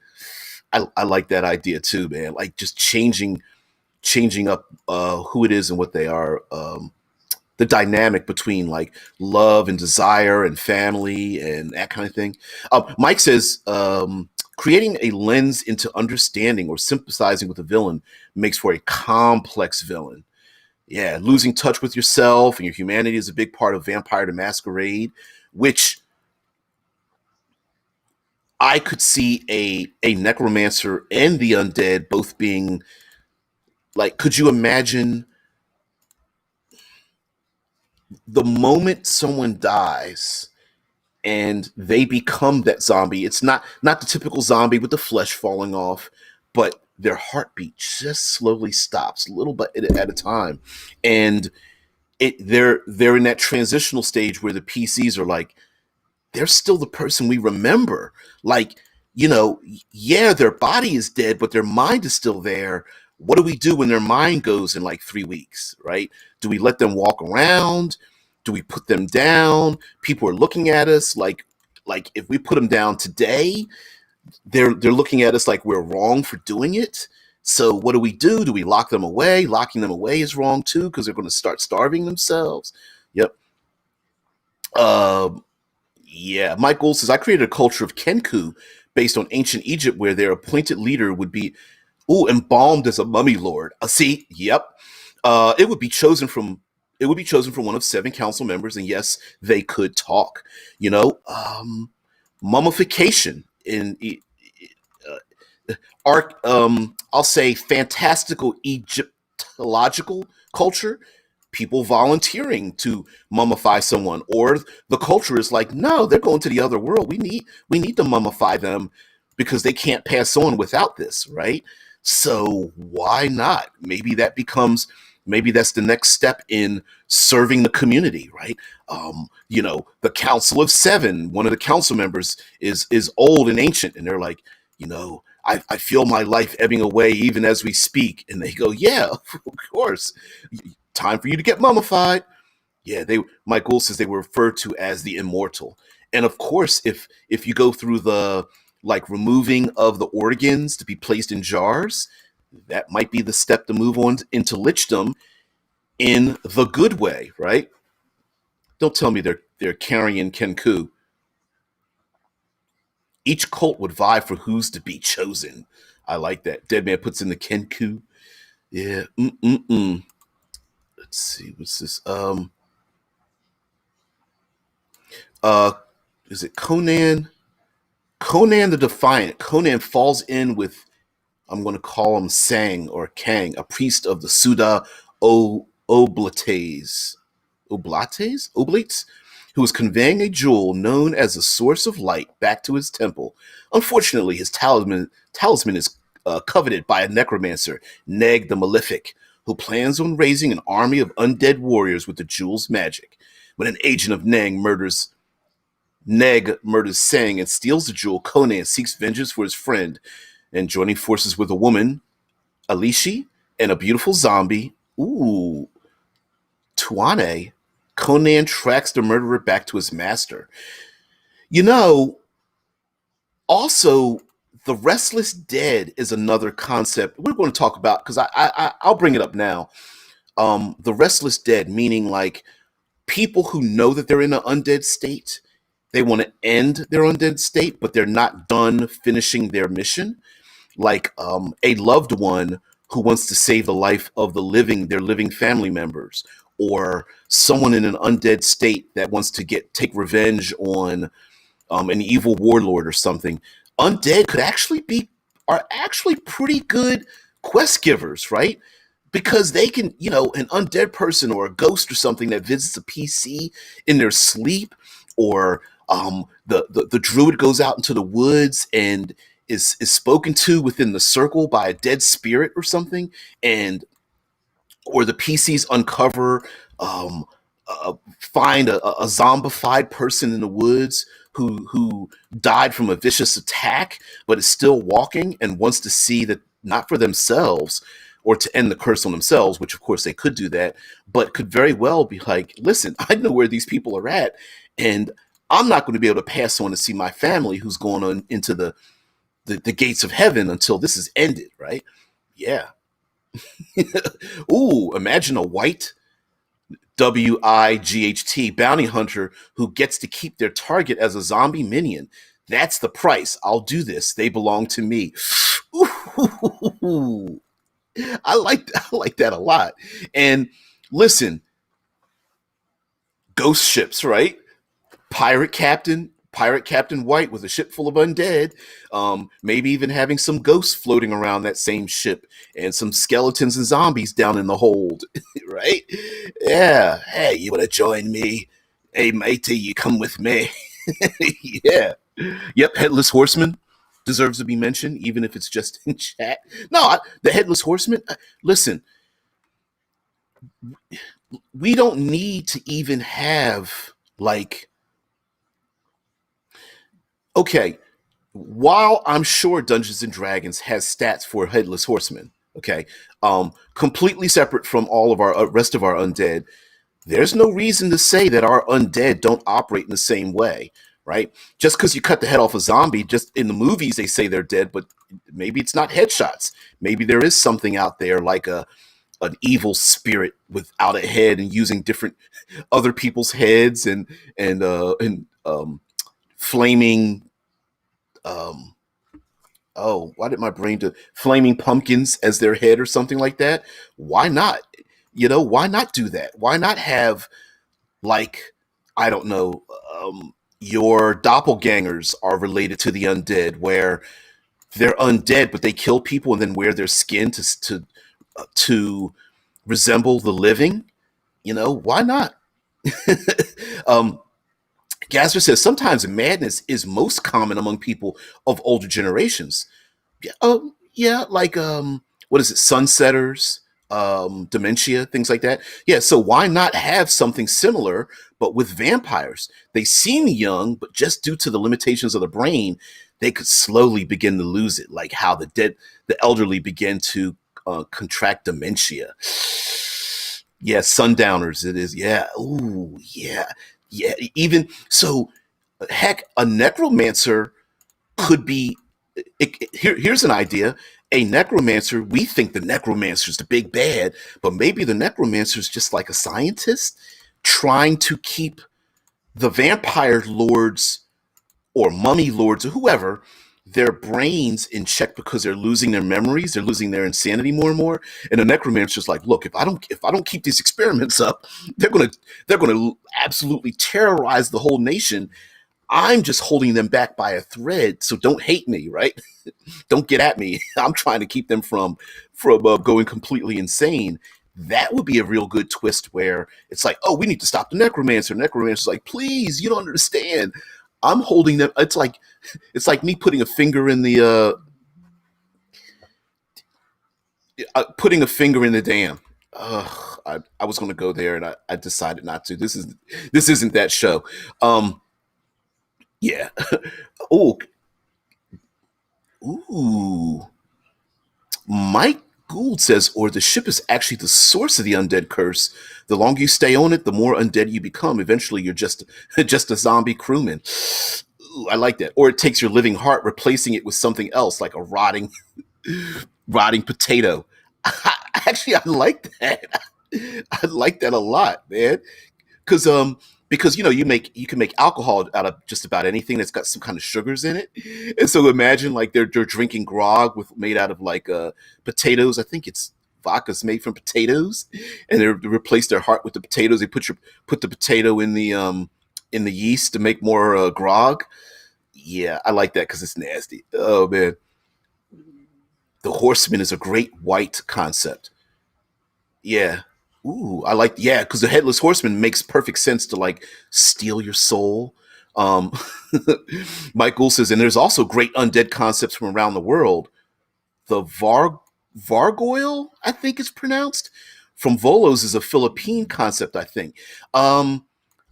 I like that idea too, man. Like just changing up who it is and what they are. The dynamic between like love and desire and family and that kind of thing. Mike says creating a lens into understanding or sympathizing with a villain makes for a complex villain. Yeah, losing touch with yourself and your humanity is a big part of Vampire the Masquerade, which I could see a necromancer and the undead both being like. Could you imagine the moment someone dies and they become that zombie? It's not the typical zombie with the flesh falling off, but their heartbeat just slowly stops, a little bit at a time, and they're in that transitional stage where the PCs are like, they're still the person we remember. Like, yeah, their body is dead, but their mind is still there. What do we do when their mind goes in like 3 weeks, right? Do we let them walk around? Do we put them down? People are looking at us like if we put them down today, they're looking at us like we're wrong for doing it. So what do we do? Do we lock them away? Locking them away is wrong too because they're going to start starving themselves. Yep. Um, Yeah, Mike Gould says I created a culture of Kenku based on ancient Egypt, where their appointed leader would be embalmed as a mummy lord. See, yep, it would be chosen from one of 7 council members, and yes, they could talk. You know, mummification in art. I'll say fantastical Egyptological culture, people volunteering to mummify someone, or the culture is like, no, they're going to the other world, we need to mummify them because they can't pass on without this, right? So why not? Maybe that's the next step in serving the community, right? The Council of Seven, one of the council members is old and ancient, and they're like, I feel my life ebbing away even as we speak, and they go, yeah, of course, time for you to get mummified. Yeah, they Mike Gould says they were referred to as the immortal. And of course, if you go through the like removing of the organs to be placed in jars, that might be the step to move on into lichdom in the good way, right? Don't tell me they're carrying Kenku. Each cult would vie for who's to be chosen. I like that. Dead Man puts in the Kenku. Yeah. Mm-mm-mm. Let's see. What's this? Uh, is it Conan? Conan the Defiant. Conan falls in with, I'm going to call him Sang or Kang, a priest of the Suda Oblates, who was conveying a jewel known as the Source of Light back to his temple. Unfortunately, his talisman is coveted by a necromancer, Neg the Malefic, who plans on raising an army of undead warriors with the jewel's magic. When an agent of Neg murders Sang and steals the jewel, Conan seeks vengeance for his friend, and joining forces with a woman, Alishi, and a beautiful zombie, Tuane, Conan tracks the murderer back to his master. You know, also, the Restless Dead is another concept we're going to talk about because I'll bring it up now. The Restless Dead, meaning like people who know that they're in an undead state, they want to end their undead state, but they're not done finishing their mission. Like a loved one who wants to save the life of their living family members, or someone in an undead state that wants to take revenge on an evil warlord or something. Undead are actually pretty good quest givers, right? Because they can, an undead person or a ghost or something that visits a PC in their sleep, or the druid goes out into the woods and is spoken to within the circle by a dead spirit or something, and or the PCs uncover um, find a zombified person in the woods who died from a vicious attack, but is still walking and wants to see that not for themselves or to end the curse on themselves, which of course they could do that, but could very well be like, listen, I know where these people are at, and I'm not going to be able to pass on to see my family who's going on into the gates of heaven until this is ended, right? Yeah. Ooh, imagine a white WIGHT bounty hunter who gets to keep their target as a zombie minion. That's the price. I'll do this. They belong to me. Ooh, I like that a lot. And listen, ghost ships, right? Pirate Captain White with a ship full of undead, maybe even having some ghosts floating around that same ship and some skeletons and zombies down in the hold, right? Yeah. Hey, you want to join me? Hey, matey, you come with me. Yeah. Yep, Headless Horseman deserves to be mentioned, even if it's just in chat. No, the Headless Horseman, listen, we don't need to even have, like, okay, while I'm sure Dungeons and Dragons has stats for Headless Horseman, okay, completely separate from all of our rest of our undead, there's no reason to say that our undead don't operate in the same way, right? Just because you cut the head off a zombie, just in the movies they say they're dead, but maybe it's not headshots. Maybe there is something out there like an evil spirit without a head and using different other people's heads and flaming um oh, why did my brain do flaming pumpkins as their head or something like that? Why not? Why not do that? Why not have, like, I don't know, your doppelgangers are related to the undead, where they're undead but they kill people and then wear their skin to resemble the living. Why not? um, Gasper says sometimes madness is most common among people of older generations. Yeah, yeah, like what is it, sunsetters, dementia, things like that. Yeah, so why not have something similar but with vampires? They seem young, but just due to the limitations of the brain, they could slowly begin to lose it, like how the elderly begin to contract dementia. Yeah, sundowners. It is. Yeah. Ooh, yeah, yeah. Even so, heck, a necromancer could be here's an idea. A necromancer, we think the necromancer is the big bad, but maybe the necromancer is just like a scientist trying to keep the vampire lords or mummy lords or whoever their brains in check because they're losing their memories, they're losing their insanity more and more. And the necromancer's like, look, if I don't keep these experiments up, they're gonna absolutely terrorize the whole nation. I'm just holding them back by a thread, so don't hate me, right? Don't get at me. I'm trying to keep them from going completely insane. That would be a real good twist where it's like, oh, we need to stop the necromancer. Necromancer's like, please, you don't understand. I'm holding them. It's like me putting a finger in the putting a finger in the dam. Ugh, I was going to go there and I decided not to. This isn't that show. Yeah. Oh, ooh. Mike Gould says, or the ship is actually the source of the undead curse. The longer you stay on it, the more undead you become. Eventually, you're just just a zombie crewman. Ooh, I like that. Or it takes your living heart, replacing it with something else, like a rotting potato. Actually, I like that. I like that a lot, man. Because you can make alcohol out of just about anything that's got some kind of sugars in it. And so imagine, like, they're drinking grog made out of, like, potatoes. I think it's vodka's made from potatoes, and they replace their heart with the potatoes. They put the potato in the yeast to make more grog. Yeah, I like that because it's nasty. Oh man, the horseman is a great white concept. Yeah. Ooh, yeah, because the headless horseman makes perfect sense to, like, steal your soul. Um, Michael says, and there's also great undead concepts from around the world. The Vargoyle, I think it's pronounced, from Volos is a Philippine concept, I think. Um,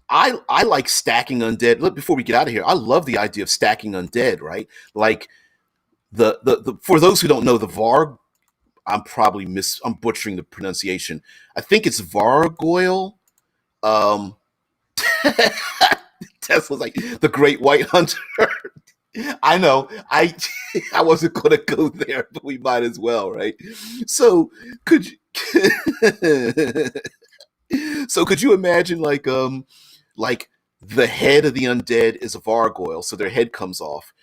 I like stacking undead. Look, before we get out of here, I love the idea of stacking undead, right? Like the for those who don't know, the Varg, I'm butchering the pronunciation. I think it's Vargoyle. Um Tesla's like the Great White Hunter. I know. I wasn't gonna go there, but we might as well, right? So could you so could you imagine like the head of the undead is a Vargoyle, so their head comes off.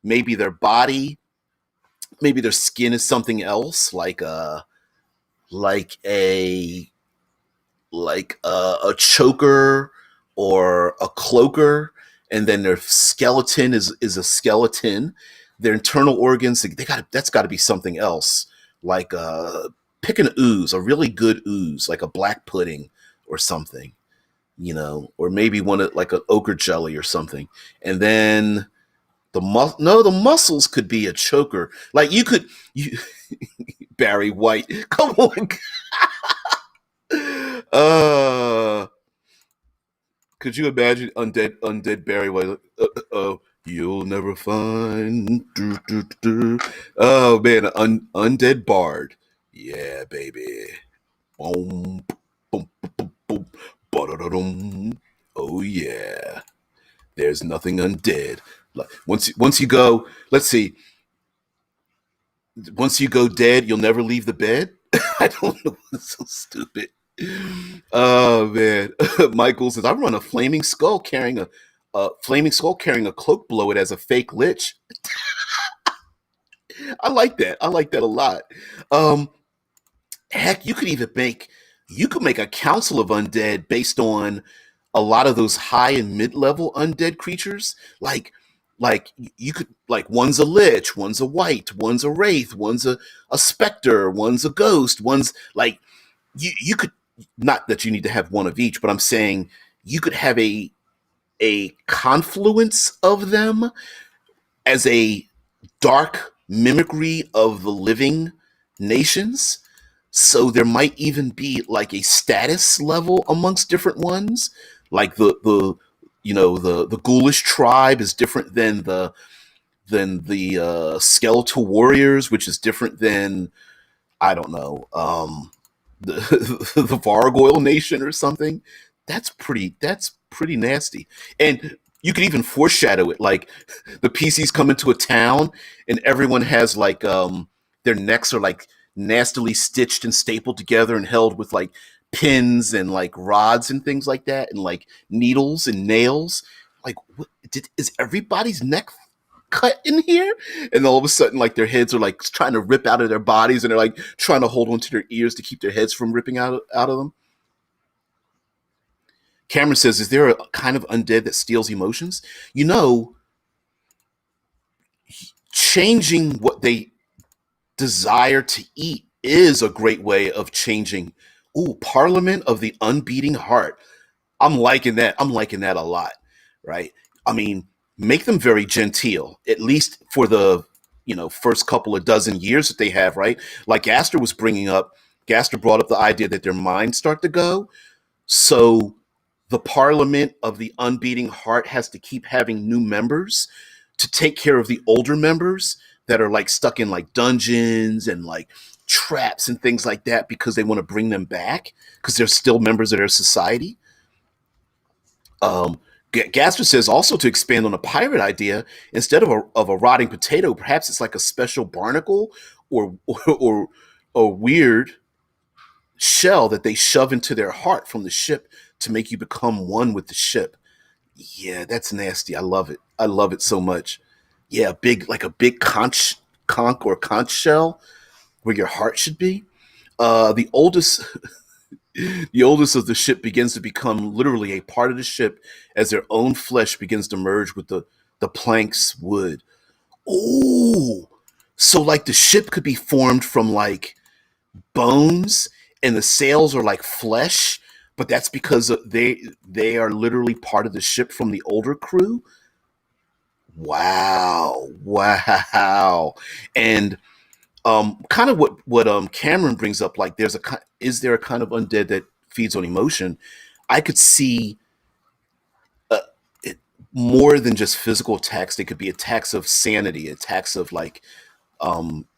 Maybe their body, maybe their skin is something else, like a a choker or a cloaker, and then their skeleton is a skeleton. Their internal organs, that's got to be something else, like pick an ooze, a really good ooze, like a black pudding or something, or maybe like an ochre jelly or something, and then the muscles could be a choker. Like you Barry White, come on. uh Could you imagine undead Barry White? You'll never find. Oh man, undead bard. Yeah, baby. Boom, boom, boom, boom, ba-da-da-dum. Oh yeah. There's nothing undead. Like once you go, let's see. Once you go dead, you'll never leave the bed. I don't know. It's so stupid. Oh man, Michael says I run a flaming skull carrying a cloak below it as a fake lich. I like that. I like that a lot. Um, Heck, you could make a council of undead based on a lot of those high and mid level undead creatures. Like you could like one's a lich, one's a white, one's a wraith, one's a specter, one's a ghost, one's like you could, not that you need to have one of each, but I'm saying you could have a confluence of them as a dark mimicry of the living nations. So there might even be like a status level amongst different ones. Like the ghoulish tribe is different than the skeletal warriors, which is different than, I don't know, the the Vargoyle Nation or something. That's pretty nasty. And you could even foreshadow it, like the PCs come into a town and everyone has like their necks are like nastily stitched and stapled together and held with like pins and like rods and things like that, and like needles and nails. Like, is everybody's neck cut in here? And all of a sudden, like their heads are like trying to rip out of their bodies, and they're like trying to hold onto their ears to keep their heads from ripping out of them. Cameron says, "Is there a kind of undead that steals emotions?" You know, changing what they desire to eat is a great way of changing. Ooh, Parliament of the Unbeating Heart. I'm liking that. I'm liking that a lot, right? I mean, make them very genteel, at least for the first couple of dozen years that they have, right? Like Gaster was bringing up. Gaster brought up the idea that their minds start to go. So the Parliament of the Unbeating Heart has to keep having new members to take care of the older members that are like stuck in like dungeons and like traps and things like that, because they want to bring them back because they're still members of their society. Um, Gaster says also to expand on a pirate idea, instead of a rotting potato, perhaps it's like a special barnacle or weird shell that they shove into their heart from the ship to make you become one with the ship. Yeah, that's nasty. I love it. I love it so much. Yeah, like a big conch or conch shell where your heart should be. The oldest the oldest of the ship begins to become literally a part of the ship as their own flesh begins to merge with the plank's wood. Ooh. So like the ship could be formed from like bones, and the sails are like flesh, but that's because they are literally part of the ship from the older crew. Wow. Wow. And kind of what Cameron brings up, like is there a kind of undead that feeds on emotion? I could see it more than just physical attacks. They could be attacks of sanity, attacks of like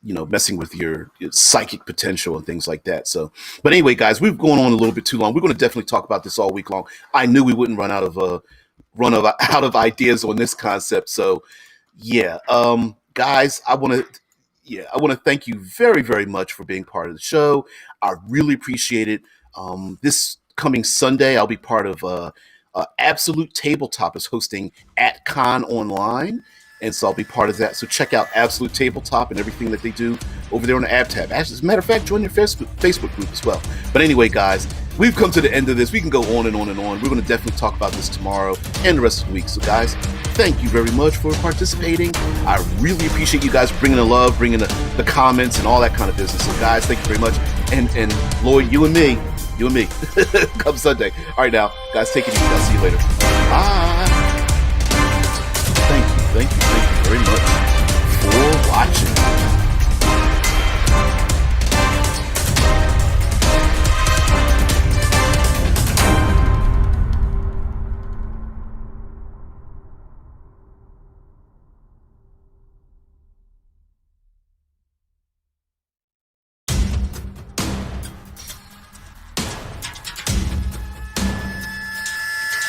messing with your psychic potential and things like that. So, but anyway, guys, we've gone on a little bit too long. We're going to definitely talk about this all week long. I knew we wouldn't run out of ideas on this concept. So, yeah, guys, I want to thank you very, very much for being part of the show. I really appreciate it. This coming Sunday, I'll be part of Absolute Tabletop is hosting at Con Online. And so I'll be part of that. So check out Absolute Tabletop and everything that they do over there on the Ab tab. As a matter of fact, join their Facebook group as well. But anyway, guys, we've come to the end of this. We can go on and on and on. We're going to definitely talk about this tomorrow and the rest of the week. So, guys, thank you very much for participating. I really appreciate you guys bringing the love, bringing the comments and all that kind of business. So, guys, thank you very much. And Lloyd, you and me, come Sunday. All right, now, guys, take it easy. I'll see you later. Bye. Thank you very much for watching.